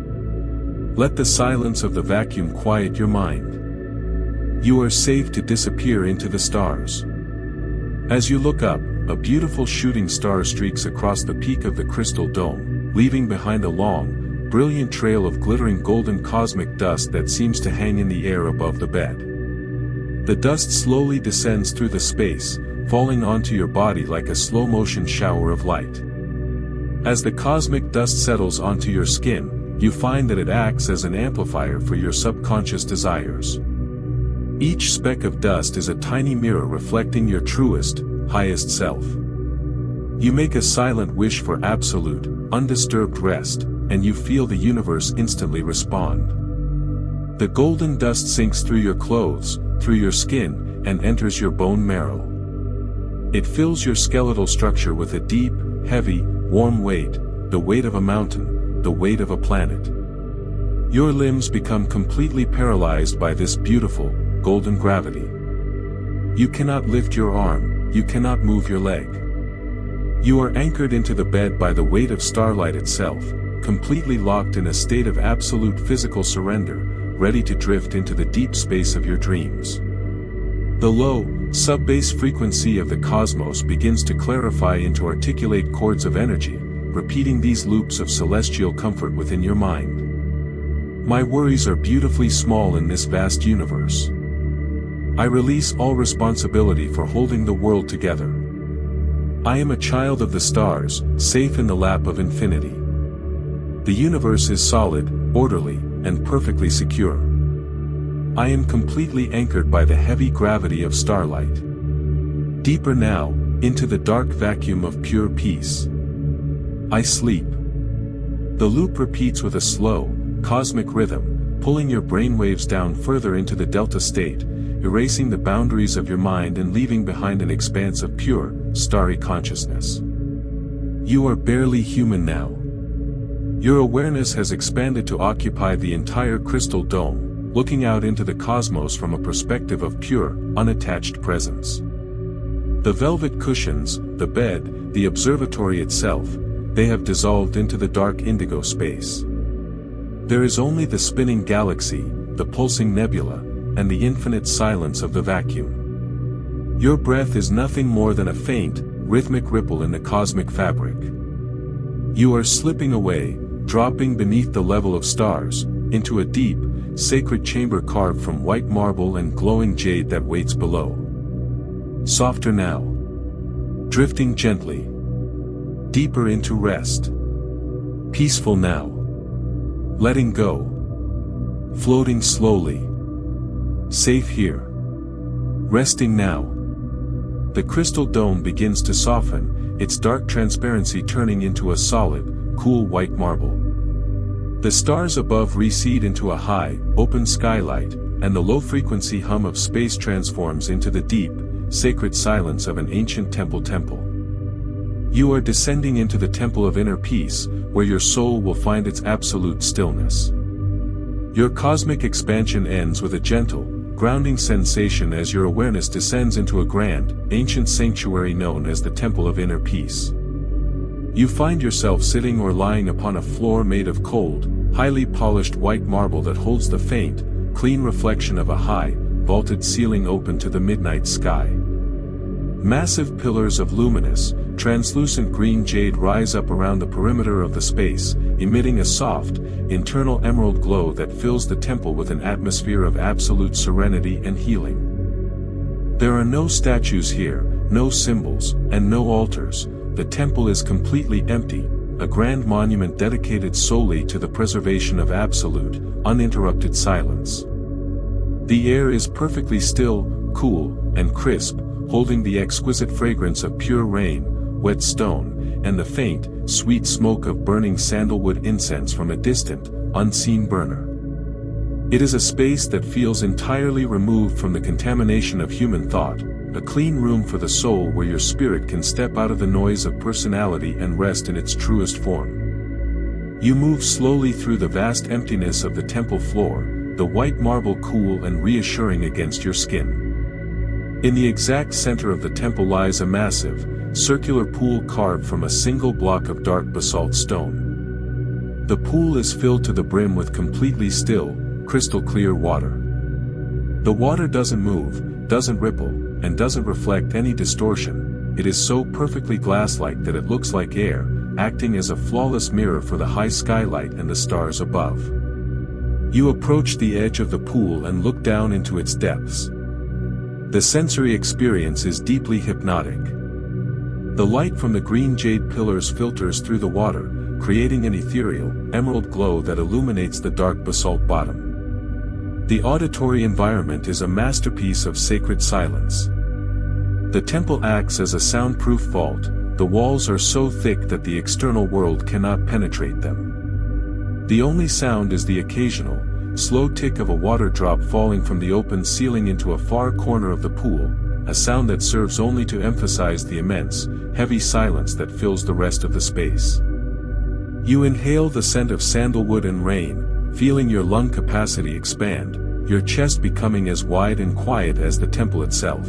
Let the silence of the vacuum quiet your mind. You are safe to disappear into the stars. As you look up, a beautiful shooting star streaks across the peak of the crystal dome, leaving behind a long, brilliant trail of glittering golden cosmic dust that seems to hang in the air above the bed. The dust slowly descends through the space, falling onto your body like a slow-motion shower of light. As the cosmic dust settles onto your skin, you find that it acts as an amplifier for your subconscious desires. Each speck of dust is a tiny mirror reflecting your truest, highest self. You make a silent wish for absolute, undisturbed rest, and you feel the universe instantly respond. The golden dust sinks through your clothes, through your skin, and enters your bone marrow. It fills your skeletal structure with a deep, heavy, warm weight, the weight of a mountain, the weight of a planet. Your limbs become completely paralyzed by this beautiful, golden gravity. You cannot lift your arm, you cannot move your leg. You are anchored into the bed by the weight of starlight itself, completely locked in a state of absolute physical surrender, ready to drift into the deep space of your dreams. The low, sub-bass frequency of the cosmos begins to clarify into articulate chords of energy, repeating these loops of celestial comfort within your mind. My worries are beautifully small in this vast universe. I release all responsibility for holding the world together. I am a child of the stars, safe in the lap of infinity. The universe is solid, orderly, and perfectly secure. I am completely anchored by the heavy gravity of starlight. Deeper now, into the dark vacuum of pure peace. I sleep. The loop repeats with a slow, cosmic rhythm, pulling your brainwaves down further into the delta state, erasing the boundaries of your mind and leaving behind an expanse of pure, starry consciousness. You are barely human now. Your awareness has expanded to occupy the entire crystal dome, looking out into the cosmos from a perspective of pure, unattached presence. The velvet cushions, the bed, the observatory itself, they have dissolved into the dark indigo space. There is only the spinning galaxy, the pulsing nebula, and the infinite silence of the vacuum. Your breath is nothing more than a faint, rhythmic ripple in the cosmic fabric. You are slipping away, dropping beneath the level of stars, into a deep, sacred chamber carved from white marble and glowing jade that waits below. Softer now. Drifting gently. Deeper into rest. Peaceful now. Letting go. Floating slowly. Safe here. Resting now. The crystal dome begins to soften, its dark transparency turning into a solid, cool white marble. The stars above recede into a high, open skylight, and the low-frequency hum of space transforms into the deep, sacred silence of an ancient temple. You are descending into the temple of inner peace, where your soul will find its absolute stillness. Your cosmic expansion ends with a gentle, grounding sensation as your awareness descends into a grand, ancient sanctuary known as the Temple of Inner Peace. You find yourself sitting or lying upon a floor made of cold, highly polished white marble that holds the faint, clean reflection of a high, vaulted ceiling open to the midnight sky. Massive pillars of luminous, translucent green jade rise up around the perimeter of the space, emitting a soft, internal emerald glow that fills the temple with an atmosphere of absolute serenity and healing. There are no statues here, no symbols, and no altars. The temple is completely empty, a grand monument dedicated solely to the preservation of absolute, uninterrupted silence. The air is perfectly still, cool, and crisp, holding the exquisite fragrance of pure rain, wet stone, and the faint, sweet smoke of burning sandalwood incense from a distant, unseen burner. It is a space that feels entirely removed from the contamination of human thought, a clean room for the soul where your spirit can step out of the noise of personality and rest in its truest form. You move slowly through the vast emptiness of the temple floor, the white marble cool and reassuring against your skin. In the exact center of the temple lies a massive, circular pool carved from a single block of dark basalt stone. The pool is filled to the brim with completely still, crystal clear water. The water doesn't move, doesn't ripple, and doesn't reflect any distortion. It is so perfectly glass-like that it looks like air, acting as a flawless mirror for the high skylight and the stars above. You approach the edge of the pool and look down into its depths. The sensory experience is deeply hypnotic. The light from the green jade pillars filters through the water, creating an ethereal, emerald glow that illuminates the dark basalt bottom. The auditory environment is a masterpiece of sacred silence. The temple acts as a soundproof vault, the walls are so thick that the external world cannot penetrate them. The only sound is the occasional, slow tick of a water drop falling from the open ceiling into a far corner of the pool, a sound that serves only to emphasize the immense, heavy silence that fills the rest of the space. You inhale the scent of sandalwood and rain, feeling your lung capacity expand, your chest becoming as wide and quiet as the temple itself.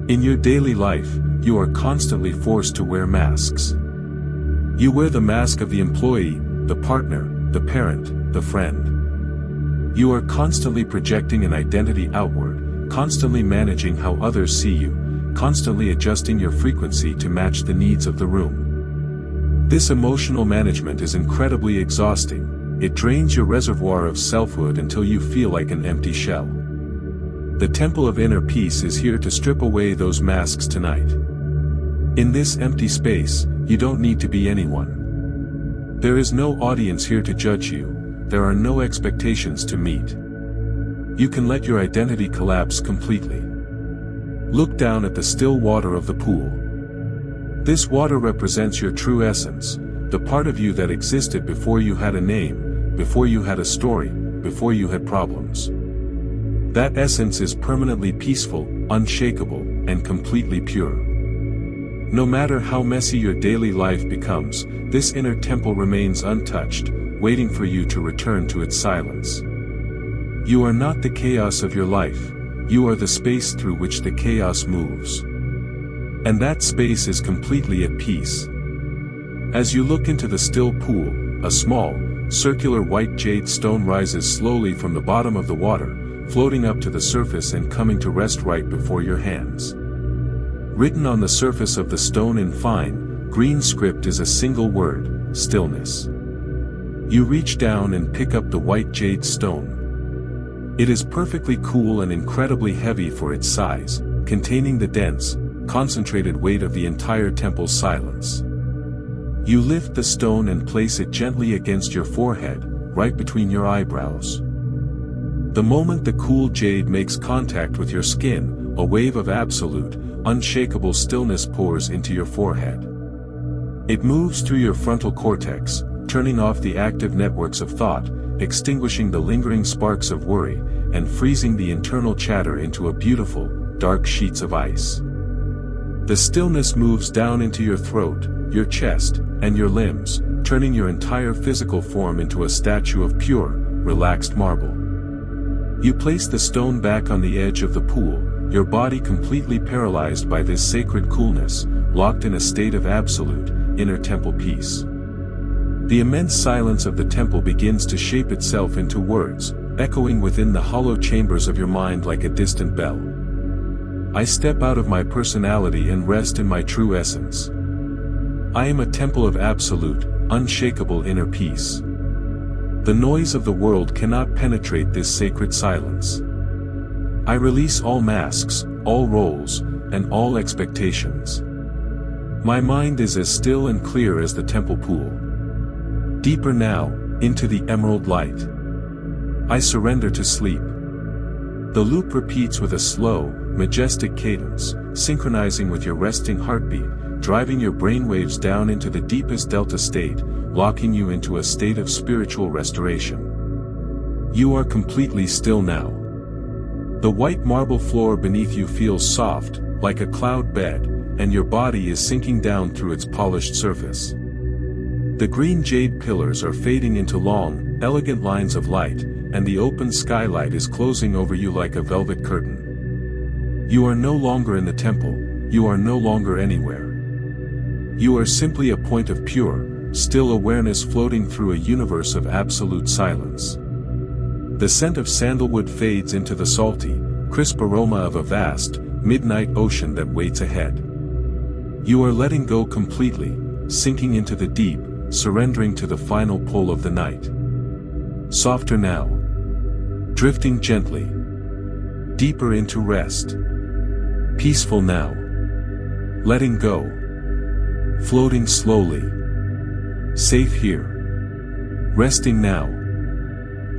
In your daily life, you are constantly forced to wear masks. You wear the mask of the employee, the partner, the parent, the friend. You are constantly projecting an identity outward, constantly managing how others see you, constantly adjusting your frequency to match the needs of the room. This emotional management is incredibly exhausting. It drains your reservoir of selfhood until you feel like an empty shell. The temple of inner peace is here to strip away those masks tonight. In this empty space, you don't need to be anyone. There is no audience here to judge you, there are no expectations to meet. You can let your identity collapse completely. Look down at the still water of the pool. This water represents your true essence, the part of you that existed before you had a name, before you had a story, before you had problems. That essence is permanently peaceful, unshakable, and completely pure. No matter how messy your daily life becomes, this inner temple remains untouched, waiting for you to return to its silence. You are not the chaos of your life, you are the space through which the chaos moves. And that space is completely at peace. As you look into the still pool, a small, circular white jade stone rises slowly from the bottom of the water, floating up to the surface and coming to rest right before your hands. Written on the surface of the stone in fine, green script is a single word, stillness. You reach down and pick up the white jade stone. It is perfectly cool and incredibly heavy for its size, containing the dense, concentrated weight of the entire temple's silence. You lift the stone and place it gently against your forehead, right between your eyebrows. The moment the cool jade makes contact with your skin, a wave of absolute, unshakable stillness pours into your forehead. It moves through your frontal cortex, turning off the active networks of thought, extinguishing the lingering sparks of worry, and freezing the internal chatter into a beautiful, dark sheets of ice. The stillness moves down into your throat, your chest, and your limbs, turning your entire physical form into a statue of pure, relaxed marble. You place the stone back on the edge of the pool, your body completely paralyzed by this sacred coolness, locked in a state of absolute, inner temple peace. The immense silence of the temple begins to shape itself into words, echoing within the hollow chambers of your mind like a distant bell. I step out of my personality and rest in my true essence. I am a temple of absolute, unshakable inner peace. The noise of the world cannot penetrate this sacred silence. I release all masks, all roles, and all expectations. My mind is as still and clear as the temple pool. Deeper now, into the emerald light. I surrender to sleep. The loop repeats with a slow, majestic cadence, synchronizing with your resting heartbeat, driving your brainwaves down into the deepest delta state, locking you into a state of spiritual restoration. You are completely still now. The white marble floor beneath you feels soft, like a cloud bed, and your body is sinking down through its polished surface. The green jade pillars are fading into long, elegant lines of light, and the open skylight is closing over you like a velvet curtain. You are no longer in the temple, you are no longer anywhere. You are simply a point of pure, still awareness floating through a universe of absolute silence. The scent of sandalwood fades into the salty, crisp aroma of a vast, midnight ocean that waits ahead. You are letting go completely, sinking into the deep, surrendering to the final pull of the night. Softer now. Drifting gently. Deeper into rest. Peaceful now. Letting go. Floating slowly. Safe here. Resting now.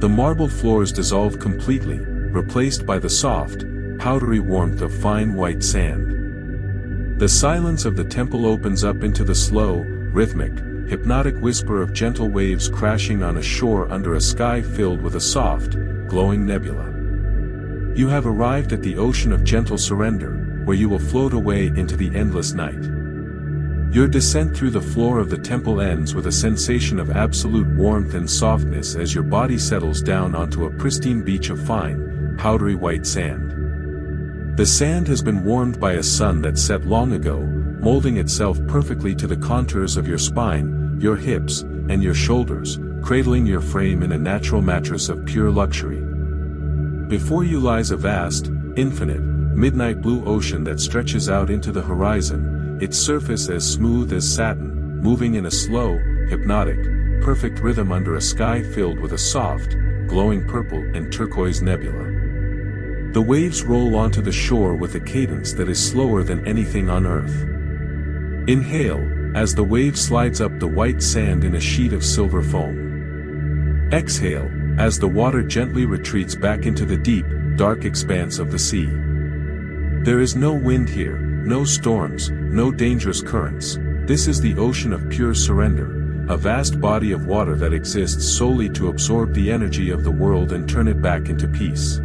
The marble floors dissolve completely, replaced by the soft, powdery warmth of fine white sand. The silence of the temple opens up into the slow, rhythmic, hypnotic whisper of gentle waves crashing on a shore under a sky filled with a soft, glowing nebula. You have arrived at the ocean of gentle surrender, where you will float away into the endless night. Your descent through the floor of the temple ends with a sensation of absolute warmth and softness as your body settles down onto a pristine beach of fine, powdery white sand. The sand has been warmed by a sun that set long ago, molding itself perfectly to the contours of your spine, your hips, and your shoulders, cradling your frame in a natural mattress of pure luxury. Before you lies a vast, infinite, midnight blue ocean that stretches out into the horizon, its surface as smooth as satin, moving in a slow, hypnotic, perfect rhythm under a sky filled with a soft, glowing purple and turquoise nebula. The waves roll onto the shore with a cadence that is slower than anything on earth. Inhale, as the wave slides up the white sand in a sheet of silver foam. Exhale, as the water gently retreats back into the deep, dark expanse of the sea. There is no wind here, no storms, no dangerous currents. This is the ocean of pure surrender, a vast body of water that exists solely to absorb the energy of the world and turn it back into peace.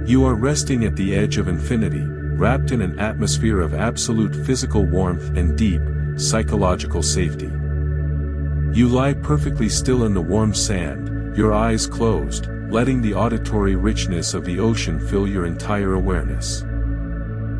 You are resting at the edge of infinity, wrapped in an atmosphere of absolute physical warmth and deep, psychological safety. You lie perfectly still in the warm sand, your eyes closed, letting the auditory richness of the ocean fill your entire awareness.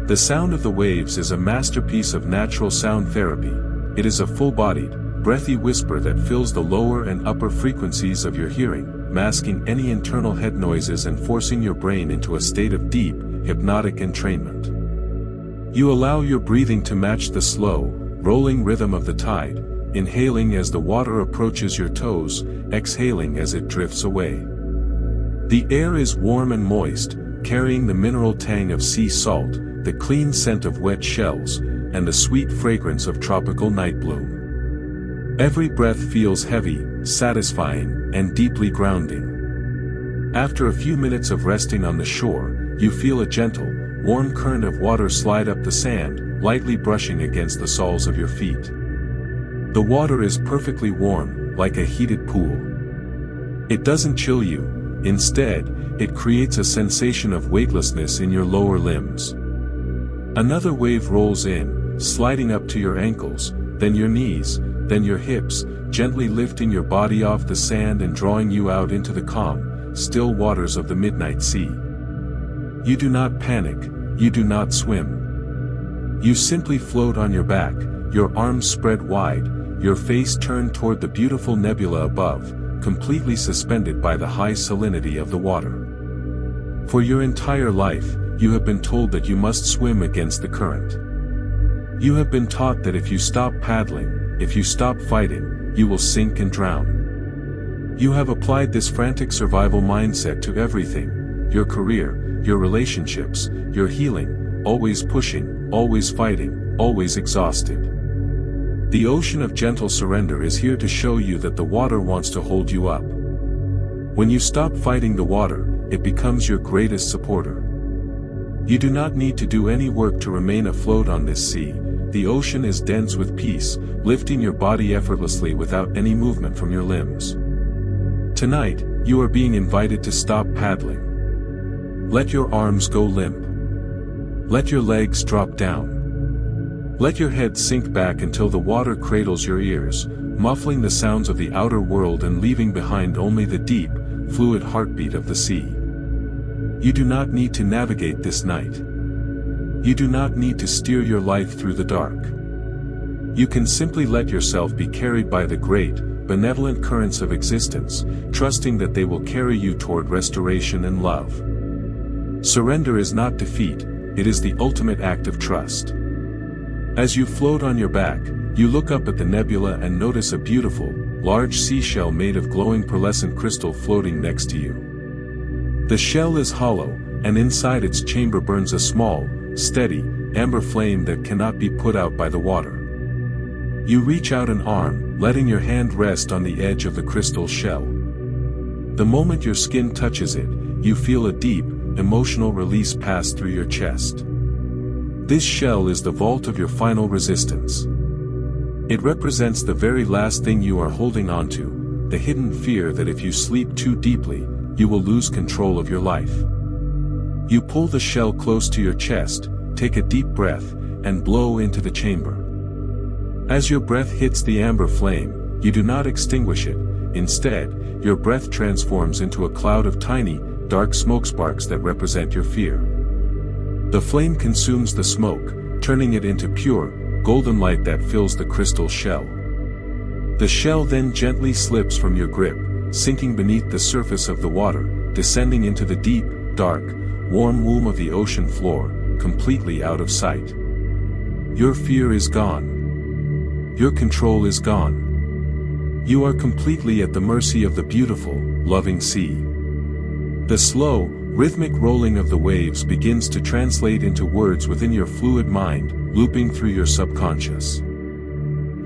The sound of the waves is a masterpiece of natural sound therapy. It is a full-bodied, breathy whisper that fills the lower and upper frequencies of your hearing, masking any internal head noises and forcing your brain into a state of deep, hypnotic entrainment. You allow your breathing to match the slow, rolling rhythm of the tide, inhaling as the water approaches your toes, exhaling as it drifts away. The air is warm and moist, carrying the mineral tang of sea salt, the clean scent of wet shells, and the sweet fragrance of tropical night bloom. Every breath feels heavy, satisfying, and deeply grounding. After a few minutes of resting on the shore, you feel a gentle, warm current of water slide up the sand, lightly brushing against the soles of your feet. The water is perfectly warm, like a heated pool. It doesn't chill you, instead, it creates a sensation of weightlessness in your lower limbs. Another wave rolls in, sliding up to your ankles, then your knees, then your hips, gently lifting your body off the sand and drawing you out into the calm, still waters of the midnight sea. You do not panic, you do not swim. You simply float on your back, your arms spread wide, your face turned toward the beautiful nebula above, completely suspended by the high salinity of the water. For your entire life, you have been told that you must swim against the current. You have been taught that if you stop paddling, if you stop fighting, you will sink and drown. You have applied this frantic survival mindset to everything, your career, your relationships, your healing, always pushing, always fighting, always exhausted. The ocean of gentle surrender is here to show you that the water wants to hold you up. When you stop fighting the water, it becomes your greatest supporter. You do not need to do any work to remain afloat on this sea. The ocean is dense with peace, lifting your body effortlessly without any movement from your limbs. Tonight, you are being invited to stop paddling. Let your arms go limp. Let your legs drop down. Let your head sink back until the water cradles your ears, muffling the sounds of the outer world and leaving behind only the deep, fluid heartbeat of the sea. You do not need to navigate this night. You do not need to steer your life through the dark. You can simply let yourself be carried by the great, benevolent currents of existence, trusting that they will carry you toward restoration and love. Surrender is not defeat, it is the ultimate act of trust. As you float on your back, you look up at the nebula and notice a beautiful, large seashell made of glowing pearlescent crystal floating next to you. The shell is hollow, and inside its chamber burns a small, steady, amber flame that cannot be put out by the water. You reach out an arm, letting your hand rest on the edge of the crystal shell. The moment your skin touches it, you feel a deep, emotional release pass through your chest. This shell is the vault of your final resistance. It represents the very last thing you are holding on to, the hidden fear that if you sleep too deeply, you will lose control of your life. You pull the shell close to your chest, take a deep breath, and blow into the chamber. As your breath hits the amber flame, you do not extinguish it. Instead, your breath transforms into a cloud of tiny, dark smoke sparks that represent your fear. The flame consumes the smoke, turning it into pure, golden light that fills the crystal shell. The shell then gently slips from your grip, sinking beneath the surface of the water, descending into the deep, dark, warm womb of the ocean floor, completely out of sight. Your fear is gone. Your control is gone. You are completely at the mercy of the beautiful, loving sea. The slow, rhythmic rolling of the waves begins to translate into words within your fluid mind, looping through your subconscious.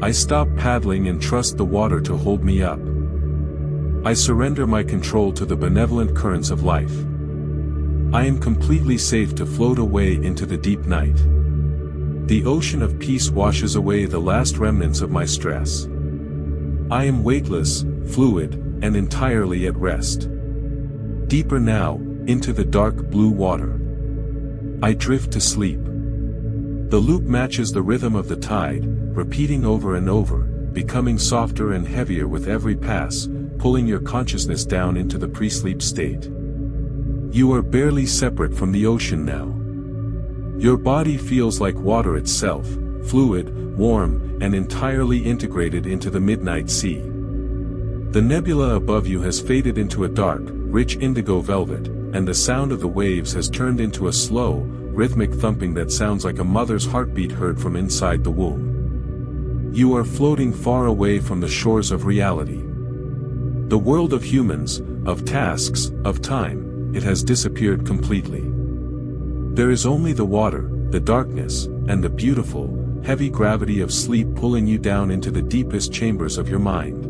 I stop paddling and trust the water to hold me up. I surrender my control to the benevolent currents of life. I am completely safe to float away into the deep night. The ocean of peace washes away the last remnants of my stress. I am weightless, fluid, and entirely at rest. Deeper now, into the dark blue water. I drift to sleep. The loop matches the rhythm of the tide, repeating over and over, becoming softer and heavier with every pass, pulling your consciousness down into the pre-sleep state. You are barely separate from the ocean now. Your body feels like water itself, fluid, warm, and entirely integrated into the midnight sea. The nebula above you has faded into a dark, rich indigo velvet, and the sound of the waves has turned into a slow, rhythmic thumping that sounds like a mother's heartbeat heard from inside the womb. You are floating far away from the shores of reality. The world of humans, of tasks, of time, it has disappeared completely. There is only the water, the darkness, and the beautiful, heavy gravity of sleep pulling you down into the deepest chambers of your mind.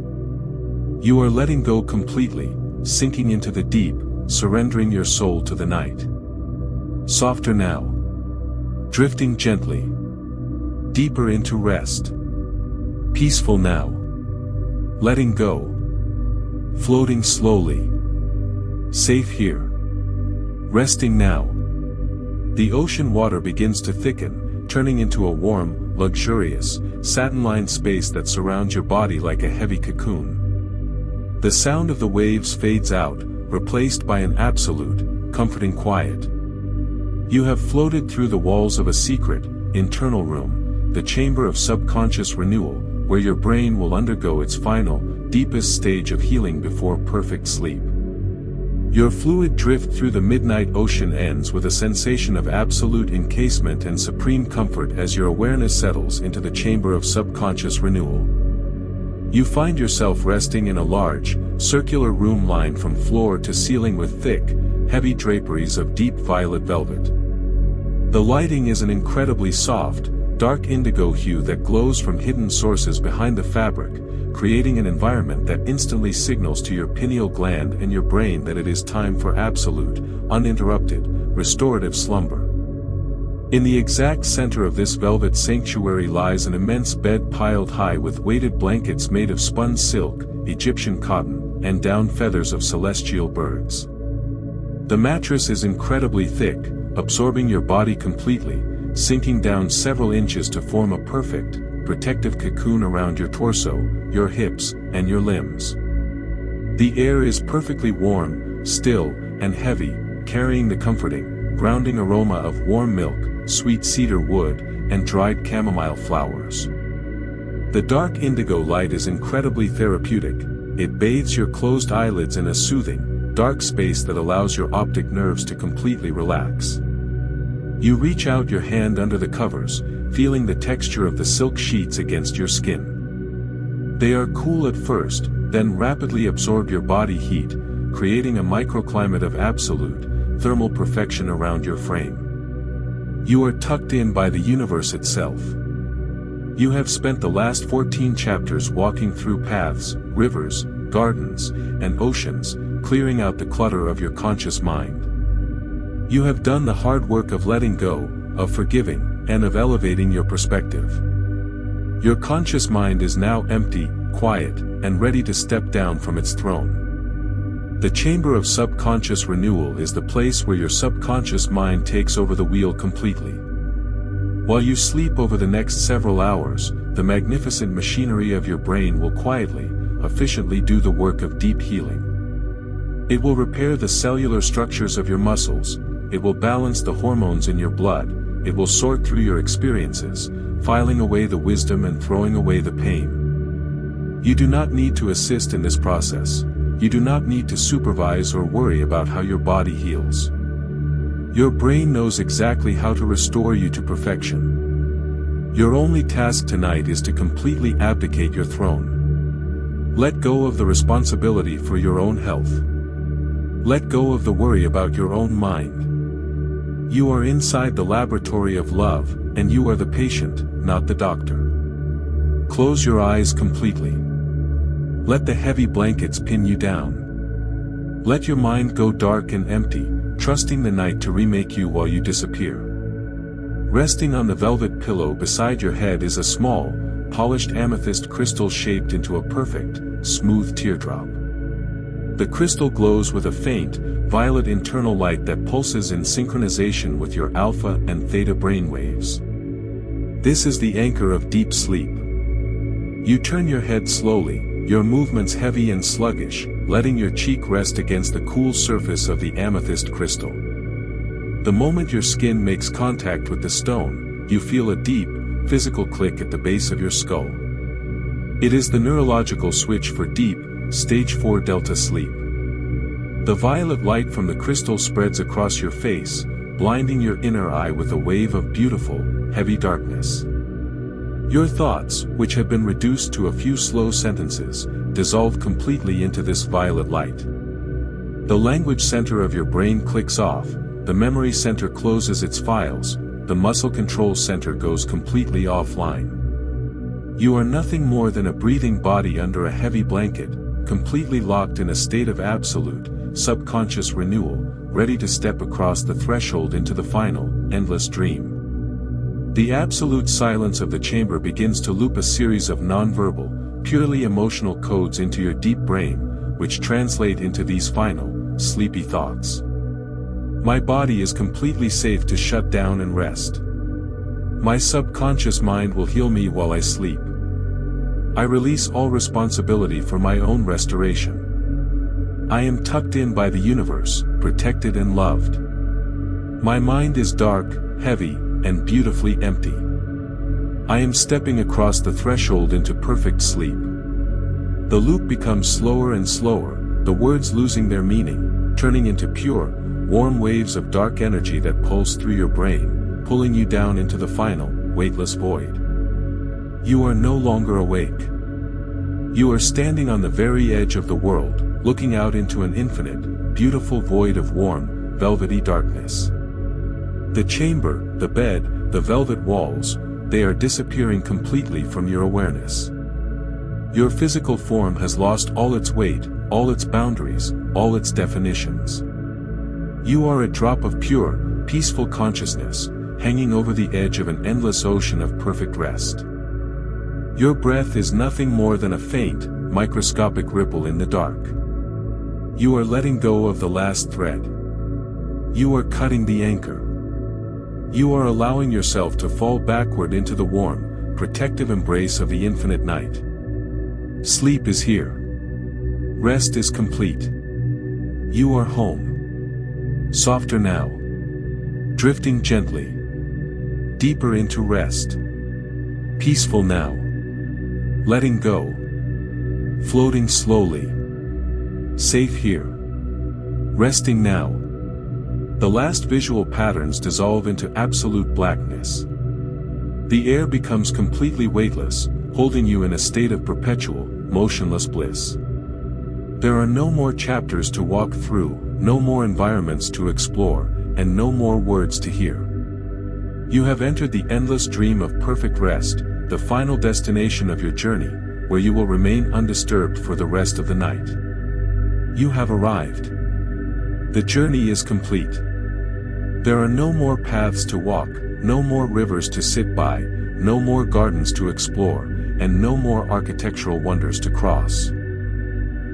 You are letting go completely, sinking into the deep, surrendering your soul to the night. Softer now. Drifting gently. Deeper into rest. Peaceful now. Letting go. Floating slowly. Safe here. Resting now. The ocean water begins to thicken, turning into a warm, luxurious, satin-lined space that surrounds your body like a heavy cocoon. The sound of the waves fades out, replaced by an absolute, comforting quiet. You have floated through the walls of a secret, internal room, the chamber of subconscious renewal, where your brain will undergo its final, deepest stage of healing before perfect sleep. Your fluid drift through the midnight ocean ends with a sensation of absolute encasement and supreme comfort as your awareness settles into the chamber of subconscious renewal. You find yourself resting in a large, circular room lined from floor to ceiling with thick, heavy draperies of deep violet velvet. The lighting is an incredibly soft, dark indigo hue that glows from hidden sources behind the fabric, creating an environment that instantly signals to your pineal gland and your brain that it is time for absolute, uninterrupted, restorative slumber. In the exact center of this velvet sanctuary lies an immense bed piled high with weighted blankets made of spun silk, Egyptian cotton, and down feathers of celestial birds. The mattress is incredibly thick, absorbing your body completely, sinking down several inches to form a perfect, protective cocoon around your torso, your hips, and your limbs. The air is perfectly warm, still, and heavy, carrying the comforting, grounding aroma of warm milk, sweet cedar wood, and dried chamomile flowers. The dark indigo light is incredibly therapeutic. It bathes your closed eyelids in a soothing, dark space that allows your optic nerves to completely relax. You reach out your hand under the covers, feeling the texture of the silk sheets against your skin. They are cool at first, then rapidly absorb your body heat, creating a microclimate of absolute, thermal perfection around your frame. You are tucked in by the universe itself. You have spent the last 14 chapters walking through paths, rivers, gardens, and oceans, clearing out the clutter of your conscious mind. You have done the hard work of letting go, of forgiving, and of elevating your perspective. Your conscious mind is now empty, quiet, and ready to step down from its throne. The chamber of subconscious renewal is the place where your subconscious mind takes over the wheel completely. While you sleep over the next several hours, the magnificent machinery of your brain will quietly, efficiently do the work of deep healing. It will repair the cellular structures of your muscles, it will balance the hormones in your blood, it will sort through your experiences, filing away the wisdom and throwing away the pain. You do not need to assist in this process. You do not need to supervise or worry about how your body heals. Your brain knows exactly how to restore you to perfection. Your only task tonight is to completely abdicate your throne. Let go of the responsibility for your own health. Let go of the worry about your own mind. You are inside the laboratory of love, and you are the patient, not the doctor. Close your eyes completely. Let the heavy blankets pin you down. Let your mind go dark and empty, trusting the night to remake you while you disappear. Resting on the velvet pillow beside your head is a small, polished amethyst crystal shaped into a perfect, smooth teardrop. The crystal glows with a faint, violet internal light that pulses in synchronization with your alpha and theta brainwaves. This is the anchor of deep sleep. You turn your head slowly, your movements heavy and sluggish, letting your cheek rest against the cool surface of the amethyst crystal. The moment your skin makes contact with the stone, you feel a deep, physical click at the base of your skull. It is the neurological switch for deep, stage 4 delta sleep. The violet light from the crystal spreads across your face, blinding your inner eye with a wave of beautiful, heavy darkness. Your thoughts, which have been reduced to a few slow sentences, dissolve completely into this violet light. The language center of your brain clicks off, the memory center closes its files, the muscle control center goes completely offline. You are nothing more than a breathing body under a heavy blanket, completely locked in a state of absolute, subconscious renewal, ready to step across the threshold into the final, endless dream. The absolute silence of the chamber begins to loop a series of non-verbal, purely emotional codes into your deep brain, which translate into these final, sleepy thoughts. My body is completely safe to shut down and rest. My subconscious mind will heal me while I sleep. I release all responsibility for my own restoration. I am tucked in by the universe, protected and loved. My mind is dark, heavy, and beautifully empty. I am stepping across the threshold into perfect sleep. The loop becomes slower and slower, the words losing their meaning, turning into pure, warm waves of dark energy that pulse through your brain, pulling you down into the final, weightless void. You are no longer awake. You are standing on the very edge of the world, looking out into an infinite, beautiful void of warm, velvety darkness. The chamber, the bed, the velvet walls, they are disappearing completely from your awareness. Your physical form has lost all its weight, all its boundaries, all its definitions. You are a drop of pure, peaceful consciousness, hanging over the edge of an endless ocean of perfect rest. Your breath is nothing more than a faint, microscopic ripple in the dark. You are letting go of the last thread. You are cutting the anchor. You are allowing yourself to fall backward into the warm, protective embrace of the infinite night. Sleep is here. Rest is complete. You are home. Softer now. Drifting gently. Deeper into rest. Peaceful now. Letting go. Floating slowly. Safe here. Resting now. The last visual patterns dissolve into absolute blackness. The air becomes completely weightless, holding you in a state of perpetual, motionless bliss. There are no more chapters to walk through, no more environments to explore, and no more words to hear. You have entered the endless dream of perfect rest, the final destination of your journey, where you will remain undisturbed for the rest of the night. You have arrived. The journey is complete. There are no more paths to walk, no more rivers to sit by, no more gardens to explore, and no more architectural wonders to cross.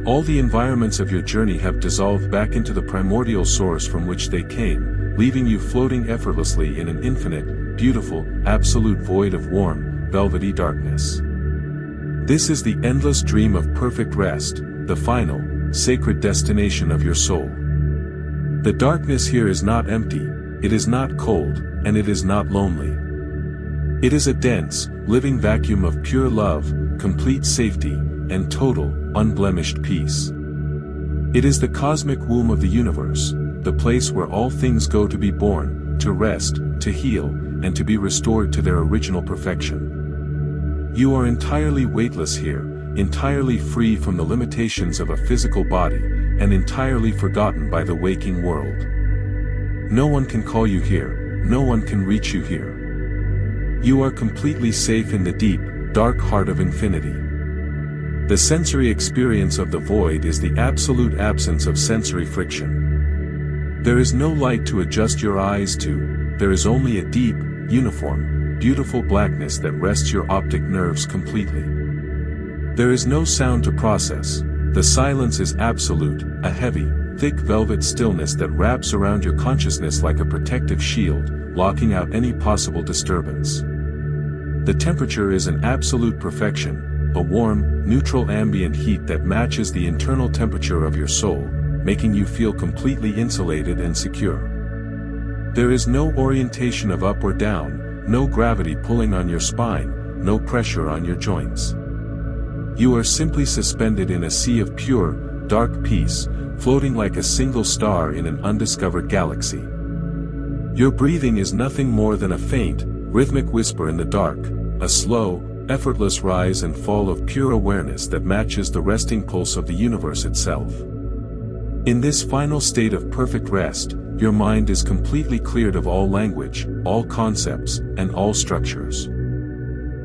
All the environments of your journey have dissolved back into the primordial source from which they came, leaving you floating effortlessly in an infinite, beautiful, absolute void of warm, velvety darkness. This is the endless dream of perfect rest, the final, sacred destination of your soul. The darkness here is not empty, it is not cold, and it is not lonely. It is a dense, living vacuum of pure love, complete safety, and total, unblemished peace. It is the cosmic womb of the universe, the place where all things go to be born, to rest, to heal, and to be restored to their original perfection. You are entirely weightless here, entirely free from the limitations of a physical body, and entirely forgotten by the waking world. No one can call you here, no one can reach you here. You are completely safe in the deep, dark heart of infinity. The sensory experience of the void is the absolute absence of sensory friction. There is no light to adjust your eyes to, there is only a deep, uniform, beautiful blackness that rests your optic nerves completely. There is no sound to process, the silence is absolute, a heavy, thick velvet stillness that wraps around your consciousness like a protective shield, blocking out any possible disturbance. The temperature is an absolute perfection, a warm, neutral ambient heat that matches the internal temperature of your soul, making you feel completely insulated and secure. There is no orientation of up or down, no gravity pulling on your spine, no pressure on your joints. You are simply suspended in a sea of pure, dark peace, floating like a single star in an undiscovered galaxy. Your breathing is nothing more than a faint, rhythmic whisper in the dark, a slow, effortless rise and fall of pure awareness that matches the resting pulse of the universe itself. In this final state of perfect rest, your mind is completely cleared of all language, all concepts, and all structures.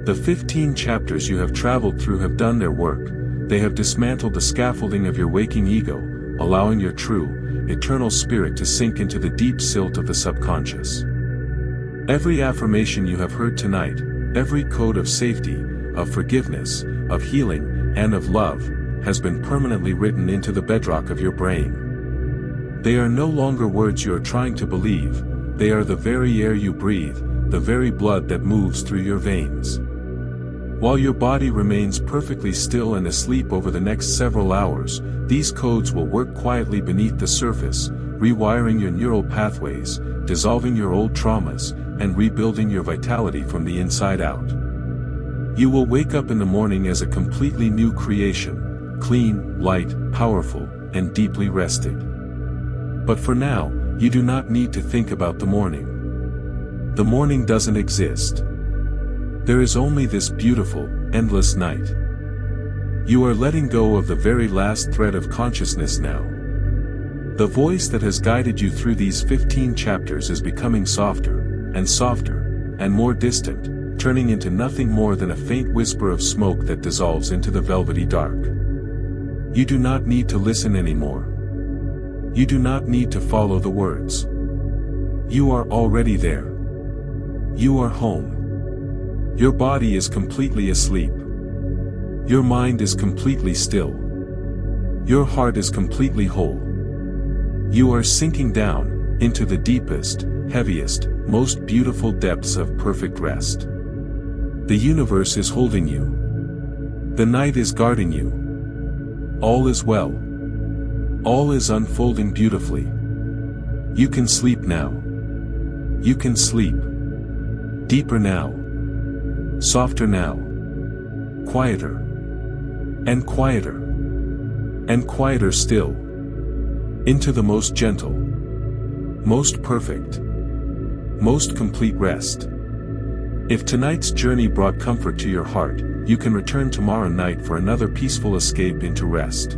The 15 chapters you have traveled through have done their work, they have dismantled the scaffolding of your waking ego, allowing your true, eternal spirit to sink into the deep silt of the subconscious. Every affirmation you have heard tonight, every code of safety, of forgiveness, of healing, and of love, has been permanently written into the bedrock of your brain. They are no longer words you are trying to believe, they are the very air you breathe, the very blood that moves through your veins. While your body remains perfectly still and asleep over the next several hours, these codes will work quietly beneath the surface, rewiring your neural pathways, dissolving your old traumas, and rebuilding your vitality from the inside out. You will wake up in the morning as a completely new creation, clean, light, powerful, and deeply rested. But for now, you do not need to think about the morning. The morning doesn't exist. There is only this beautiful, endless night. You are letting go of the very last thread of consciousness now. The voice that has guided you through these 15 chapters is becoming softer, and softer, and more distant, turning into nothing more than a faint whisper of smoke that dissolves into the velvety dark. You do not need to listen anymore. You do not need to follow the words. You are already there. You are home. Your body is completely asleep. Your mind is completely still. Your heart is completely whole. You are sinking down, into the deepest, heaviest, most beautiful depths of perfect rest. The universe is holding you. The night is guarding you. All is well. All is unfolding beautifully. You can sleep now. You can sleep. Deeper now. Softer now. Quieter. And quieter. And quieter still. Into the most gentle. Most perfect. Most complete rest. If tonight's journey brought comfort to your heart, you can return tomorrow night for another peaceful escape into rest.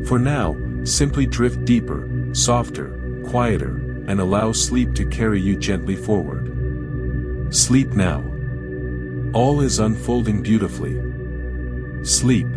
For now, simply drift deeper, softer, quieter, and allow sleep to carry you gently forward. Sleep now. All is unfolding beautifully. Sleep.